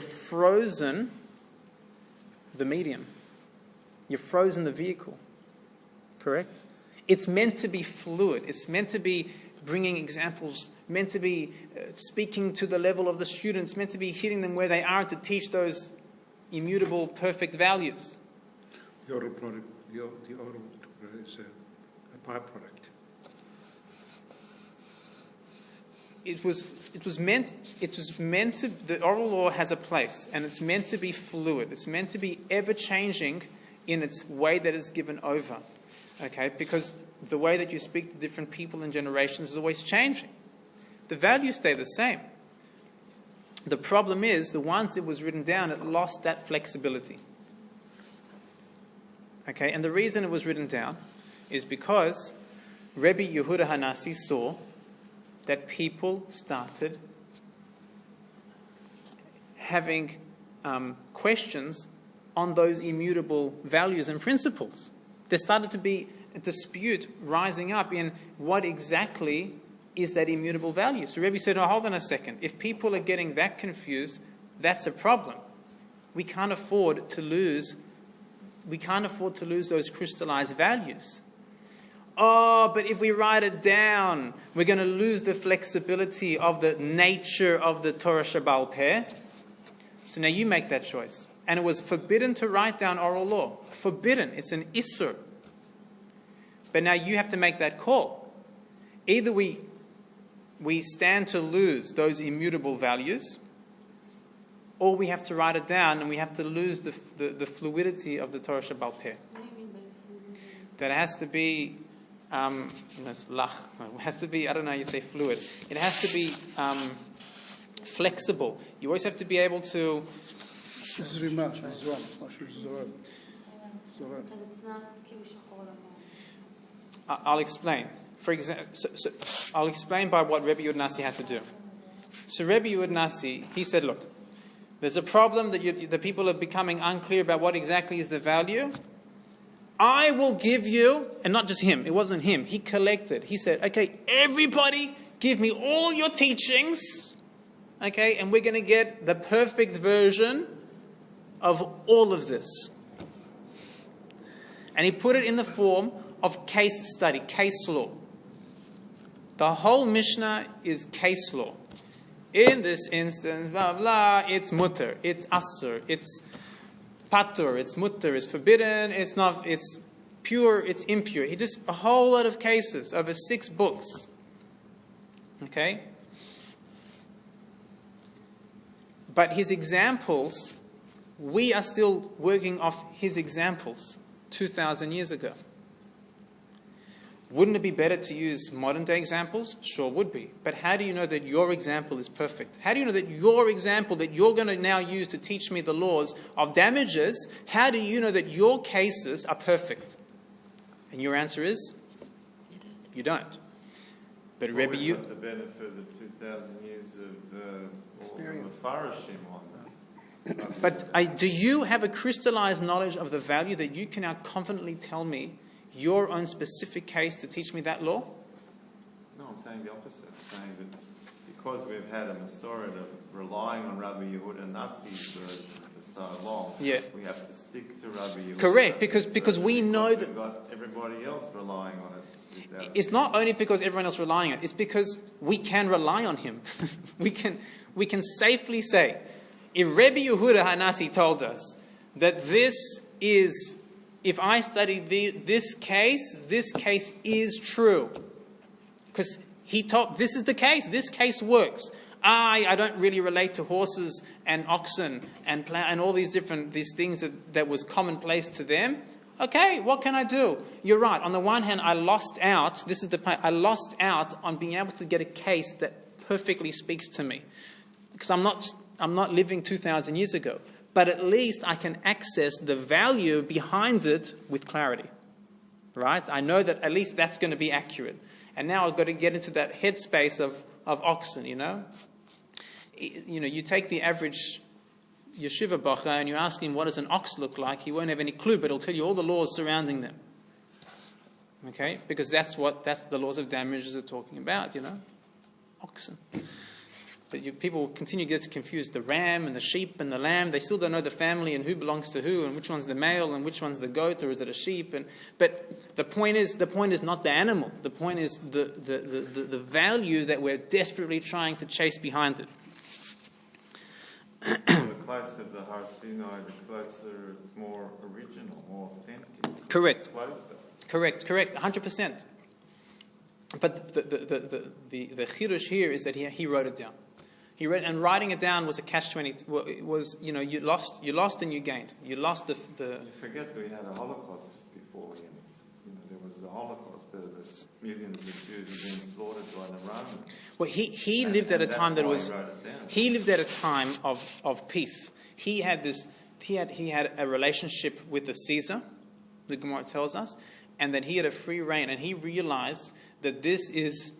frozen the medium. You've frozen the vehicle. Correct? It's meant to be fluid. It's meant to be bringing examples, meant to be speaking to the level of the students, meant to be hitting them where they are to teach those immutable, perfect values. The oral product, the oral Torah is a byproduct. It was meant to, the oral law has a place, and it's meant to be fluid. It's meant to be ever-changing in its way that it's given over. Okay, because the way that you speak to different people and generations is always changing. The values stay the same. The problem is, that once it was written down, it lost that flexibility. Okay, and the reason it was written down is because Rabbi Yehuda Hanasi saw that people started having questions on those immutable values and principles. There started to be a dispute rising up in what exactly is that immutable value. So Rabbi said, hold on a second. If people are getting that confused, that's a problem. We can't afford to lose those crystallized values. Oh, but if we write it down, we're going to lose the flexibility of the nature of the Torah Shebaal Peh. So now you make that choice. And it was forbidden to write down oral law. Forbidden. It's an Isur. But now you have to make that call. Either we stand to lose those immutable values, or we have to write it down and we have to lose the fluidity of the Torah Shebaal Peh. What do you mean by fluidity? That has to be, it has to be, I don't know how you say fluid. It has to be flexible. You always have to be able to... This is Rimash, Zoran. Zoran. But it's not Kiddush Shachor or no. I'll explain. For example, I'll explain by what Rabbi Yudnasi had to do. So Rabbi Yudnasi, he said, look, there's a problem that the people are becoming unclear about what exactly is the value. I will give you, and not just him, it wasn't him, he collected. He said, okay, everybody give me all your teachings, okay, and we're going to get the perfect version of all of this. And he put it in the form of case study, case law. The whole Mishnah is case law. In this instance, blah, blah, it's mutter, it's asur, it's patur, it's mutter, it's forbidden, it's not, it's pure, it's impure. He just, a whole lot of cases, over 6 books. Okay? But his examples, we are still working off his examples 2,000 years ago. Wouldn't it be better to use modern day examples? Sure would be. But how do you know that your example is perfect? How do you know that your example that you're going to now use to teach me the laws of damages, how do you know that your cases are perfect? And your answer is, you don't. But Rabbi, you got the benefit of 2,000 years of experience, Farashim on that. But do you have a crystallized knowledge of the value that you can now confidently tell me your own specific case to teach me that law? No, I'm saying the opposite. I'm saying that because we've had a Masorah of relying on Rabbi Yehuda Nasi's version for so long, yeah, we have to stick to Rabbi Yehuda. Correct, because we know that we've got everybody else relying on it. It's not only because everyone else relying on it, it's because we can rely on him. we can safely say, if Rabbi Yehuda HaNasi told us that this is, if I study this case is true. Because he told, this is the case, this case works. I don't really relate to horses and oxen and plow and all these things that was commonplace to them. Okay, what can I do? You're right. On the one hand, I lost out. This is the point. I lost out on being able to get a case that perfectly speaks to me, because I'm not living 2,000 years ago. But at least I can access the value behind it with clarity. Right? I know that at least that's going to be accurate. And now I've got to get into that headspace of oxen. You take the average yeshiva bacha and you ask him what does an ox look like, he won't have any clue, but he'll tell you all the laws surrounding them. Okay? Because that's the laws of damages are talking about, oxen. But people continue to get confused. The ram and the sheep and the lamb, they still don't know the family and who belongs to who and which one's the male and which one's the goat, or is it a sheep? But the point is not the animal. The point is the value that we're desperately trying to chase behind it. The closer the Har Sinai, the closer it's more original, more authentic. Correct. Closer. Correct. 100%. But the chidush here is that he wrote it down. He read, and writing it down was a catch-22. Well, it was, you lost and you gained. You lost the. You forget we had a Holocaust before him. There was the Holocaust. The millions of Jews were being slaughtered by the Romans. Well, he lived at a time that was. He lived at a time of peace. He had this. He had a relationship with the Caesar, the Gemara tells us, and that he had a free reign, and he realized that this is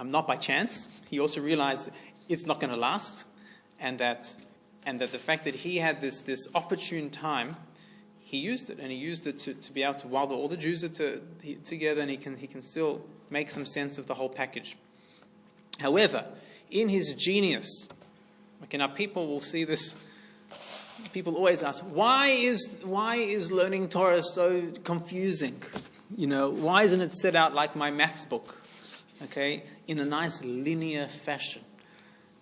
not by chance. He also realized it's not going to last, and that the fact that he had this opportune time, he used it, and he used it to be able to, while all the Jews are together, and he can still make some sense of the whole package. However, in his genius, okay, now people will see this. People always ask, why is learning Torah so confusing? Why isn't it set out like my maths book? Okay, in a nice linear fashion,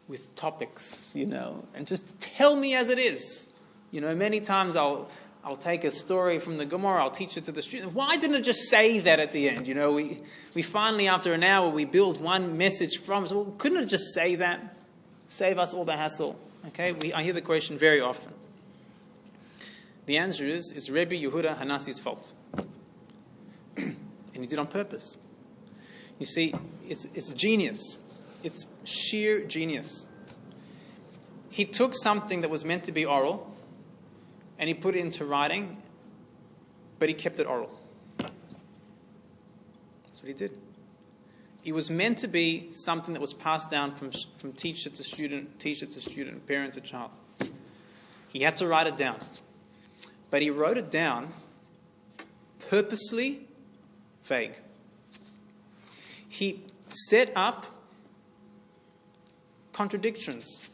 with topics, and just tell me as it is. Many times I'll take a story from the Gemara, I'll teach it to the student. Why didn't it just say that at the end? We finally, after an hour, we build one message from. So couldn't it just say that? Save us all the hassle. Okay, I hear the question very often. The answer is, it's Rabbi Yehuda Hanassi's fault. And he did on purpose. You see, it's genius. It's sheer genius. He took something that was meant to be oral, and he put it into writing, but he kept it oral. That's what he did. It was meant to be something that was passed down from teacher to student, parent to child. He had to write it down. But he wrote it down purposely vague. He set up contradictions.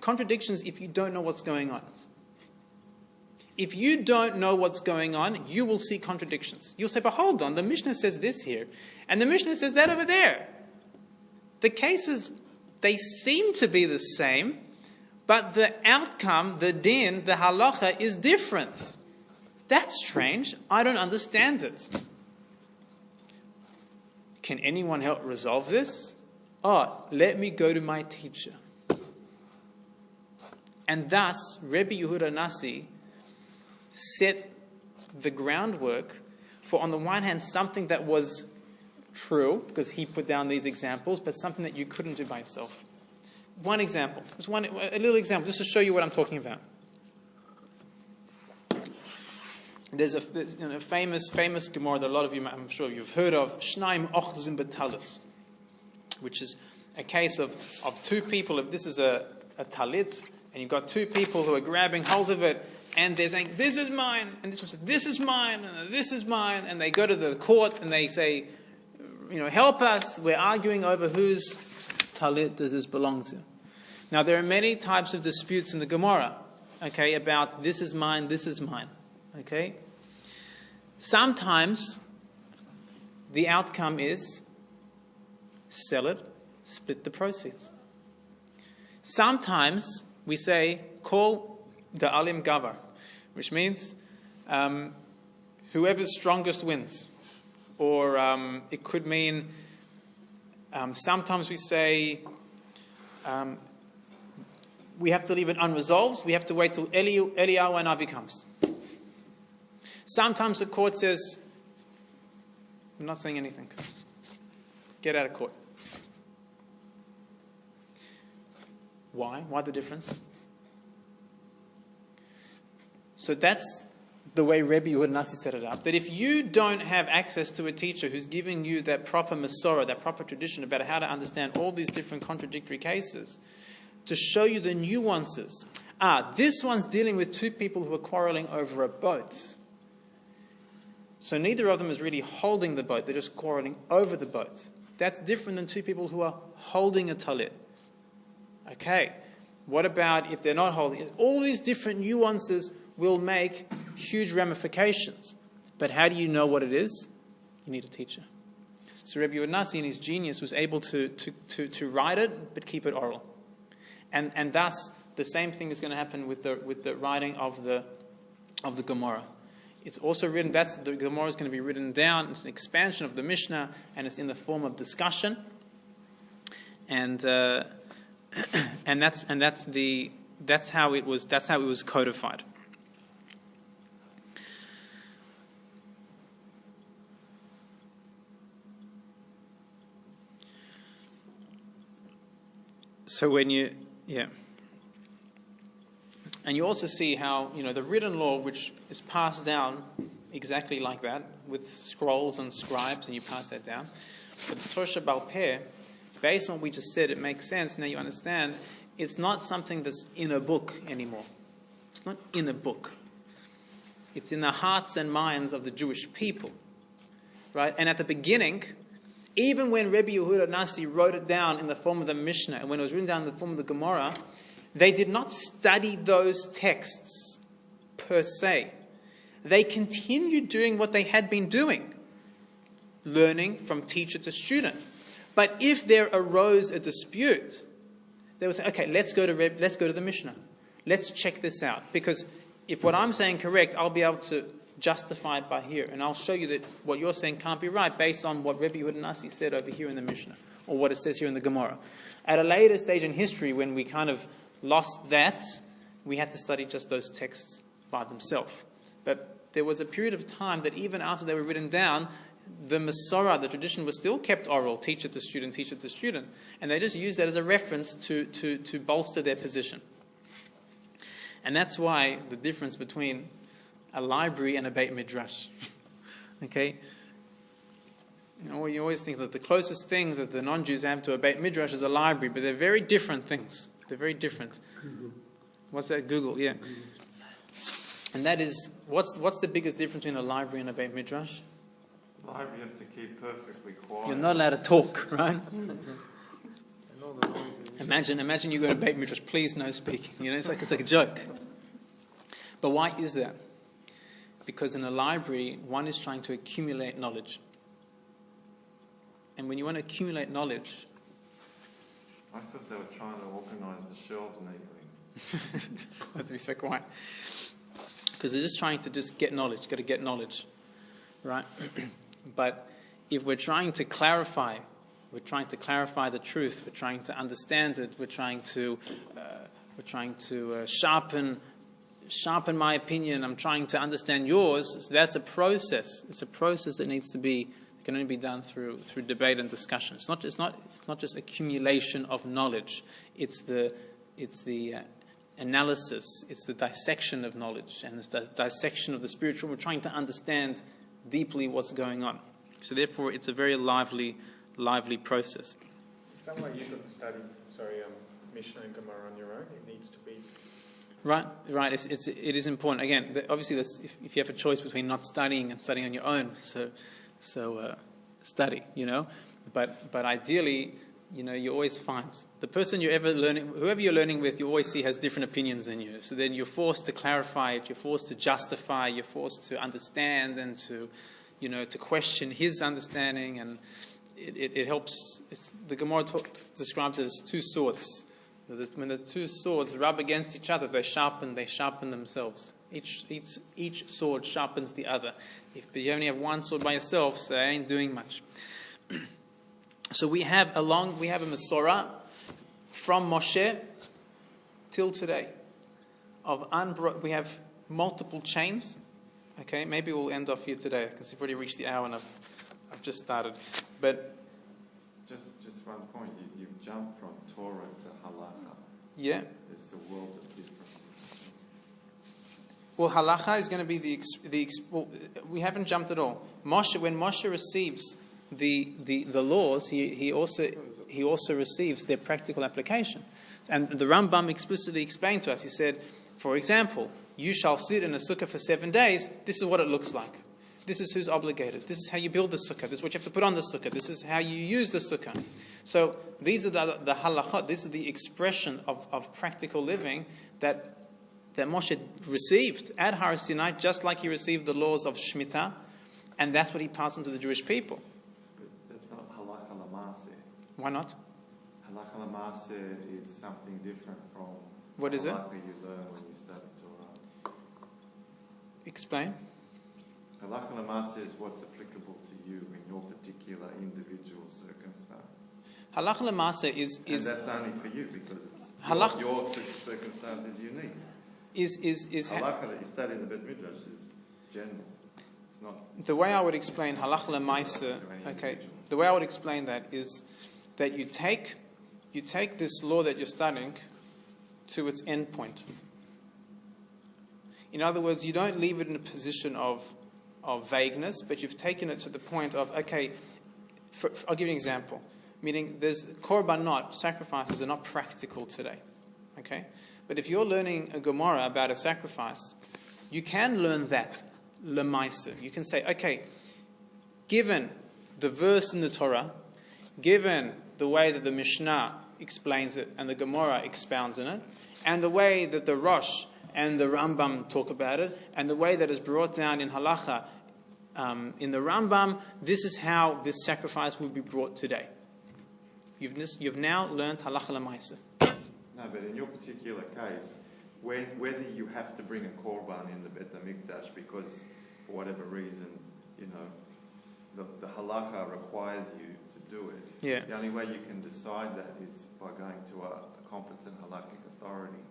Contradictions if you don't know what's going on. If you don't know what's going on, you will see contradictions. You'll say, but hold on, the Mishnah says this here, and the Mishnah says that over there. The cases, they seem to be the same, but the outcome, the din, the halacha is different. That's strange. I don't understand it. Can anyone help resolve this? Let me go to my teacher. And thus, Rabbi Yehuda Hanassi set the groundwork for, on the one hand, something that was true, because he put down these examples, but something that you couldn't do by yourself. One example, a little example, just to show you what I'm talking about. There's a famous Gemara that a lot of you, I'm sure you've heard of, Shnaim Ochzim B'Talis, which is a case of two people. If this is a talit, and you've got two people who are grabbing hold of it, and they're saying, this is mine, and this one says, this is mine, and this is mine, and they go to the court and they say, help us, we're arguing over whose talit does this belong to. Now, there are many types of disputes in the Gemara, okay, about this is mine, okay? Sometimes the outcome is sell it, split the proceeds. Sometimes we say, call the alim gavar, which means whoever's strongest wins. Or it could mean, sometimes we say, we have to leave it unresolved. We have to wait till Eliyahu and Avi comes. Sometimes the court says, I'm not saying anything. Get out of court. Why? Why the difference? So that's the way Rabbi Yehuda Hanassi set it up. That if you don't have access to a teacher who's giving you that proper Masorah, that proper tradition about how to understand all these different contradictory cases, to show you the nuances. This one's dealing with two people who are quarreling over a boat. So neither of them is really holding the boat. They're just quarreling over the boat. That's different than two people who are holding a talit. Okay, what about if they're not holding it? All these different nuances will make huge ramifications. But how do you know what it is? You need a teacher. So Rabbi Yehuda Hanassi, in his genius, was able to write it, but keep it oral. And thus, the same thing is going to happen with the writing of the Gemara. It's also written, the Gemara is going to be written down. It's an expansion of the Mishnah, and it's in the form of discussion. And that's how it was codified. So when and you also see how, the written law, which is passed down exactly like that, with scrolls and scribes, and you pass that down. But the Torah Sheba'al Peh, based on what we just said, it makes sense. Now you understand, it's not something that's in a book anymore. It's not in a book. It's in the hearts and minds of the Jewish people. Right? And at the beginning, Even when Rabbi Yehuda Nasi wrote it down in the form of the Mishnah, and when it was written down in the form of the Gemara, they did not study those texts per se. They continued doing what they had been doing, learning from teacher to student. But if there arose a dispute, they would say, okay, let's go to the Mishnah. Let's check this out. Because if what I'm saying correct, I'll be able to justify it by here. And I'll show you that what you're saying can't be right based on what Rabbi Yehuda Nasi said over here in the Mishnah, or what it says here in the Gemara. At a later stage in history, when we kind of lost that, we had to study just those texts by themselves. But there was a period of time that even after they were written down, the Masorah, the tradition, was still kept oral, teacher to student, and they just used that as a reference to bolster their position. And that's why the difference between a library and a Beit Midrash. Okay? You always think that the closest thing that the non-Jews have to a Beit Midrash is a library, but they're very different things. They're very different. Google. What's that? Google, yeah. Google. And that is, what's the biggest difference between a library and a Beit Midrash? Library, you have to keep perfectly quiet. You're not allowed to talk, right? Imagine you go to Beit Midrash, please no speaking. It's like a joke. But why is that? Because in a library, one is trying to accumulate knowledge. And when you want to accumulate knowledge... I thought they were trying to organise the shelves neatly. Have to be so quiet. Because they're just trying to get knowledge, got to get knowledge. Right? But if we're trying to clarify the truth, we're trying to understand it, we're trying to sharpen my opinion, I'm trying to understand yours, so that's a process. It's a process that can only be done through debate and discussion. It's not just accumulation of knowledge. It's the analysis, it's the dissection of knowledge, and it's the dissection of the spiritual. We're trying to understand deeply what's going on. So therefore, it's a very lively process. Some way you couldn't study, Mishnah and Gemara on your own. It needs to be... Right. It is important. Again, obviously, if you have a choice between not studying and studying on your own, so study, But ideally, you always find the person whoever you're learning with, you always see has different opinions than you. So then you're forced to clarify it, you're forced to justify, you're forced to understand and to question his understanding, and it helps. The Gemara describes it as two swords. When the two swords rub against each other, they sharpen themselves. Each sword sharpens the other. If you only have one sword by yourself, so it ain't doing much. So we have a Masorah from Moshe till today. We have multiple chains. Okay, maybe we'll end off here today because we've already reached the hour and I've just started. But just one point, you've jumped from Torah to Halakha. Yeah. It's a world of differences. Well, Halakha is going to be we haven't jumped at all. When Moshe receives the laws, he also receives their practical application. And the Rambam explicitly explained to us, he said, for example, you shall sit in a sukkah for 7 days, this is what it looks like. This is who's obligated. This is how you build the sukkah. This is what you have to put on the sukkah. This is how you use the sukkah. So these are the halachot. This is the expression of practical living that Moshe received at Har Sinai, just like he received the laws of Shemitah, and that's what he passed on to the Jewish people. But that's not halakha l'maaseh. Why not? Halakha l'maaseh is something different from what is it? Halakha you learn when you study Torah. Explain. Halakha l'maaseh is what's applicable to you in your particular individual circumstance. Halakha l'maaseh is and that's only for you because your circumstance is unique. Is halakha that you study in the Beit Midrash is general. It's not. The way I would explain halakha l'maaseh, okay. The way I would explain that is that you take this law that you're studying to its end point. In other words, you don't leave it in a position of vagueness, but you've taken it to the point of, okay, I'll give you an example. Meaning, there's korbanot, sacrifices are not practical today. Okay? But if you're learning a Gemara about a sacrifice, you can learn that l'maaseh. You can say, okay, given the verse in the Torah, given the way that the Mishnah explains it and the Gemara expounds in it, and the way that the Rosh and the Rambam talk about it, and the way that is brought down in Halacha in the Rambam, this is how this sacrifice will be brought today. You've now learned Halacha L'maaseh. No, but in your particular case, whether you have to bring a korban in the Bet HaMikdash because, for whatever reason, the halacha requires you to do it. Yeah. The only way you can decide that is by going to a competent halakhic authority.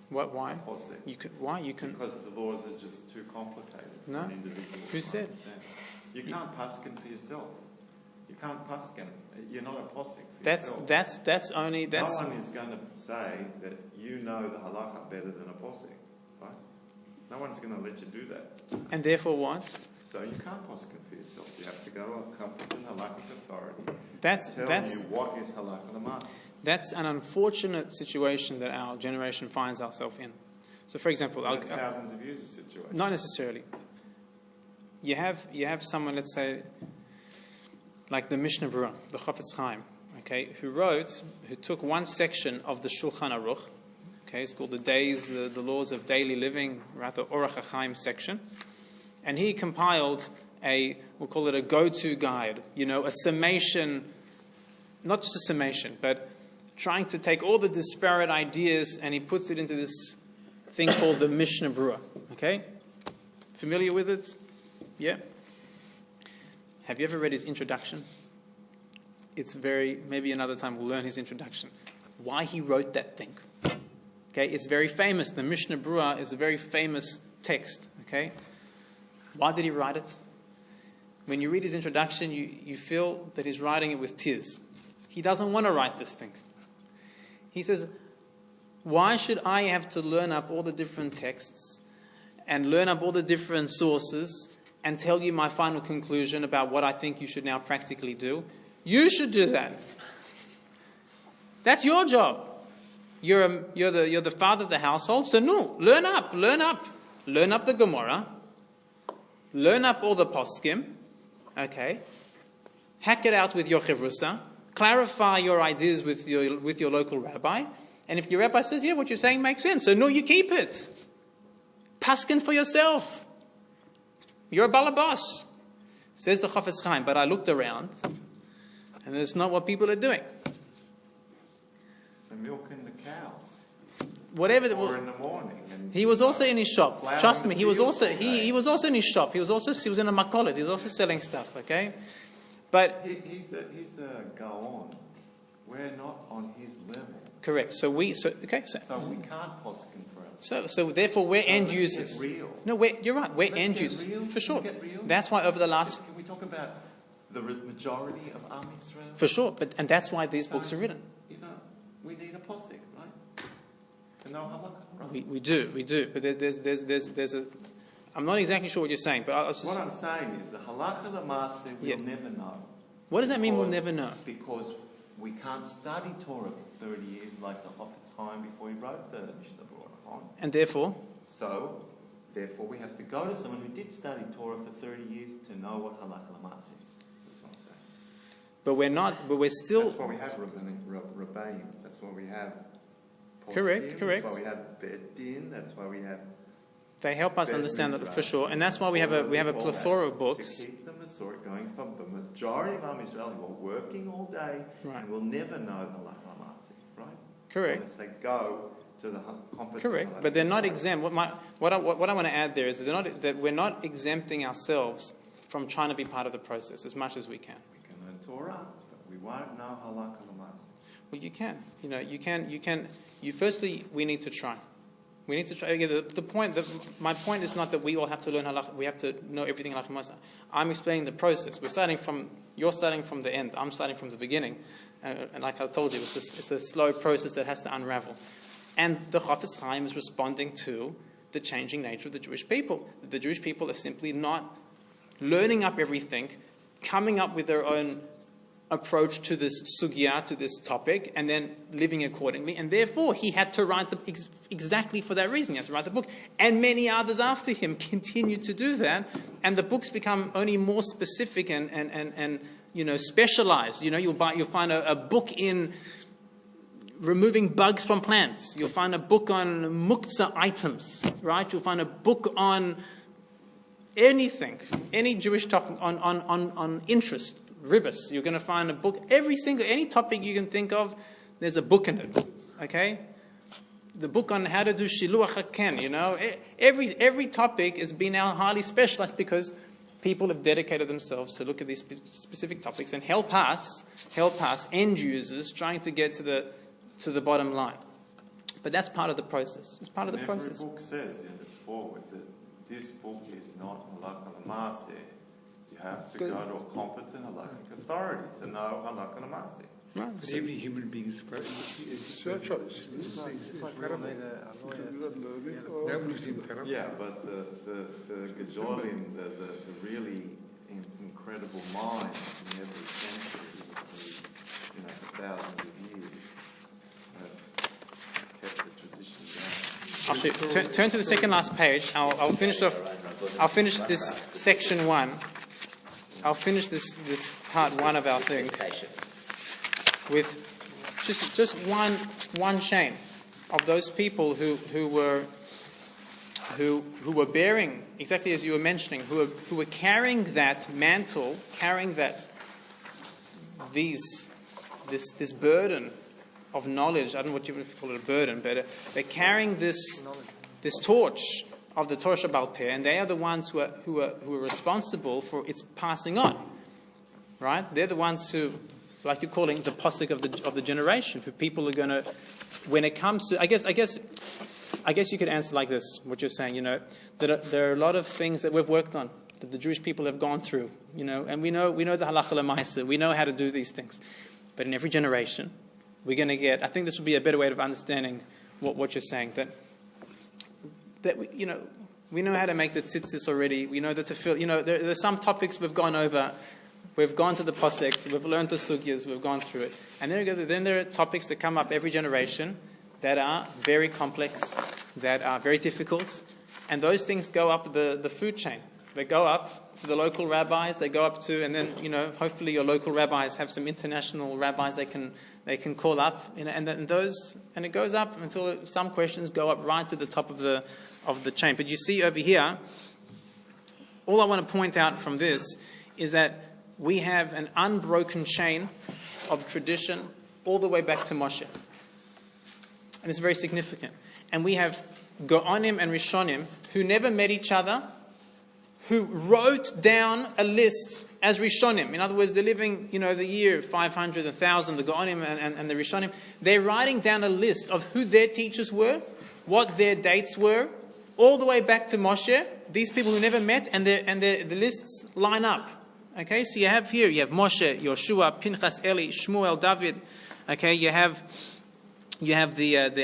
What? Why? Posek. Why? You can. Because the laws are just too complicated for an individual. Who to said? understand. You can't paskin for yourself. You can't paskin. You're not a posek for yourself. That's only. No one is going to say that you know the halacha better than a posek, right? No one's going to let you do that. And therefore what? So you can't poskin for yourself. You have to go to a competent halakhic authority. That's you what is halakha l'maaseh. That's an unfortunate situation that our generation finds ourselves in. So, for example, That's thousands of years of situation. Not necessarily. You have someone, let's say, like the Mishnah Berurah, the Chafetz Chaim, okay, who took one section of the Shulchan Aruch, okay, it's called the laws of daily living, rather Orach HaChaim section, and he compiled we'll call it a go-to guide, a summation, not just a summation, but trying to take all the disparate ideas and he puts it into this thing called the Mishnah Berurah, okay? Familiar with it? Yeah? Have you ever read his introduction? Maybe another time we'll learn his introduction. Why he wrote that thing. Okay, it's very famous. The Mishnah Berurah is a very famous text, okay? Why did he write it? When you read his introduction, you feel that he's writing it with tears. He doesn't want to write this thing. He says, why should I have to learn up all the different texts and learn up all the different sources and tell you my final conclusion about what I think you should now practically do? You should do that. That's your job. You're the father of the household, so no, learn up the Gemara, learn up all the poskim, okay, hack it out with your chevrusa, clarify your ideas with your local rabbi, and if your rabbi says, yeah, what you're saying makes sense, so no, you keep it. Paskin for yourself. You're a balabas. Says the Chafetz Chaim, but I looked around, and that's not what people are doing. The milking the cows. Whatever. Or in the morning. And he was also in his shop. Trust me, he was also in his shop. He was in a makolet. He was also selling stuff. Okay, but he's a gaon. We're not on his level. Correct. So we can't poskin for us. So therefore we're end users. Real. No, you're right. We're end users real. For sure. Real. That's why over the last. Can we talk about the majority of Am Yisrael? For sure, and that's why these books are written. We need a posik, right? To know halakha, right? We do. But there's a. I'm not exactly sure what you're saying, but what I'm saying is the halakha l'maaseh we'll never know. What does that mean? We'll never know. Because we can't study Torah for 30 years like the Chafetz Chaim before he wrote the Mishnah Berurah. And therefore, we have to go to someone who did study Torah for 30 years to know what halakha l'maaseh is. That's what I'm saying. But we're still. That's why we have Rabbi. That's why we have. Correct. That's why we have Bet Din. That's why we have. They help us understand that for sure, and that's why we have a plethora of books. To keep the Masorah going from the majority of Am Yisrael who are working all day and will never know the halakha l'maaseh, right? Correct. Unless they go to the competent. Correct, but they're not exempt. What I want to add there is that we're not exempting ourselves from trying to be part of the process as much as we can. We can learn Torah, but we won't know halakha l'maaseh. Well, you can. You can. Firstly, we need to try. We need to try. My point is not that we all have to learn halakha. We have to know everything halakha l'maaseh. I'm explaining the process. You're starting from the end. I'm starting from the beginning. And like I told you, it's a slow process that has to unravel. And the Chafetz Chaim is responding to the changing nature of the Jewish people. The Jewish people are simply not learning up everything, coming up with their own approach to this sugya, to this topic, and then living accordingly. And therefore, he had to write exactly for that reason. He has to write the book. And many others after him continue to do that. And the books become only more specific and specialized. You'll find a book in removing bugs from plants. You'll find a book on muktzah items, right? You'll find a book on anything, any Jewish topic on interest. Ribbis. You're going to find a book, any topic you can think of, there's a book in it. Okay? The book on how to do shiluach haken, every topic has been now highly specialized because people have dedicated themselves to look at these specific topics and help us end users trying to get to the bottom line. But that's part of the process. It's part of the process. Every book says in its forward that this book is not halakha l'maaseh. You have to go to a competent halachic authority to know halakha l'maaseh. Right. But every human being is It's your choice. It's like we don't need a lawyer. Nobody's imperfect. Yeah, but the Gedolim, the really incredible minds in every century, for thousands of years, have kept the tradition going. Actually, turn to the second last page. I'll finish off. I'll finish this section 1. I'll finish this part 1 of our thing with just one chain of those people who were bearing, exactly as you were mentioning, who were carrying that mantle, carrying this burden of knowledge. I don't know what you would call it, a burden, but they're carrying this torch of the Torah Shabbal Peh, and they are the ones who are responsible for its passing on. Right? They're the ones who, like you're calling the posik of the generation, who people are going to, when it comes to, I guess you could answer like this, what you're saying, that there are a lot of things that we've worked on, that the Jewish people have gone through, and we know the halacha l'maaseh, we know how to do these things. But in every generation, we're going to get, I think this would be a better way of understanding what you're saying, that we know how to make the tzitzis already. We know that to fill. There's some topics we've gone over. We've gone to the poseks. We've learned the sugyas. We've gone through it. And then there are topics that come up every generation that are very complex, that are very difficult, and those things go up the food chain. They go up to the local rabbis. They go up to, and then hopefully your local rabbis have some international rabbis they can call up, and it goes up until some questions go up right to the top of the chain. But you see over here, all I want to point out from this is that we have an unbroken chain of tradition all the way back to Moshe. And it's very significant. And we have Gaonim and Rishonim who never met each other, who wrote down a list as Rishonim. In other words, they're living, the year 500, 1,000, the Gaonim and the Rishonim. They're writing down a list of who their teachers were, what their dates were, all the way back to Moshe. These people who never met, and the lists line up. Okay, so you have Moshe, Yoshua, Pinchas, Eli, Shmuel, David. Okay, you have the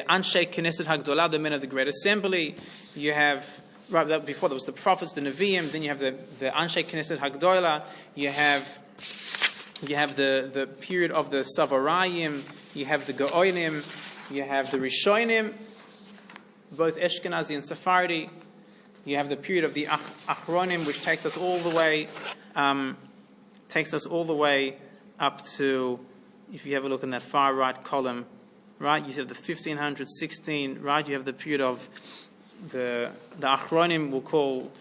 Anshe Knesset Hagdolah, the men of the Great Assembly. You have, right before there was the prophets, the Nevi'im. Then you have the Anshe Knesset Hagdolah. You have the period of the Savarayim. You have the Gaonim. You have the Rishonim, both Ashkenazi and Sephardi. You have the period of the Achronim, which takes us all the way up to, if you have a look in that far right column, right, you have the 1516, right, you have the period of the Achronim, we'll call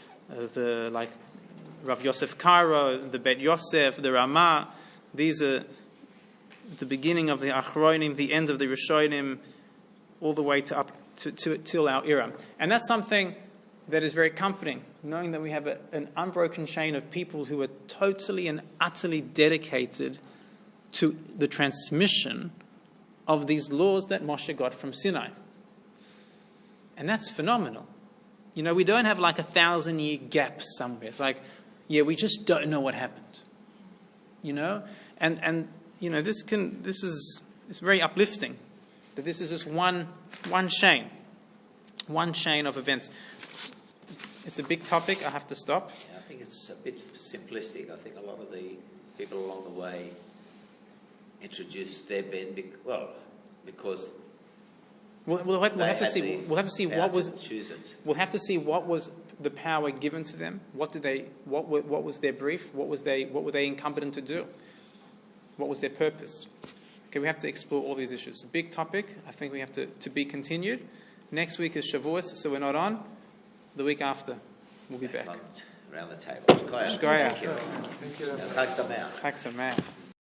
like Rav Yosef Karo, the Bet Yosef, the Ramah. These are the beginning of the Achronim, the end of the Rishonim, all the way till our era. And that's something that is very comforting, knowing that we have an unbroken chain of people who are totally and utterly dedicated to the transmission of these laws that Moshe got from Sinai. And that's phenomenal. We don't have like 1,000-year gap somewhere. It's like, we just don't know what happened. It's very uplifting that this is just one chain of events. It's a big topic. I have to stop. Yeah, I think it's a bit simplistic. I think a lot of the people along the way introduced their ben, because We'll have to see. We'll have to see what was. Choose it. We'll have to see what was the power given to them. What was their brief? What were they incompetent to do? What was their purpose? Okay, we have to explore all these issues. Big topic. I think we have to be continued. Next week is Shavuos, so we're not on. The week after, we'll be back. Around the table. Shkoyach. Thank you. Chag Sameach. Chag Sameach.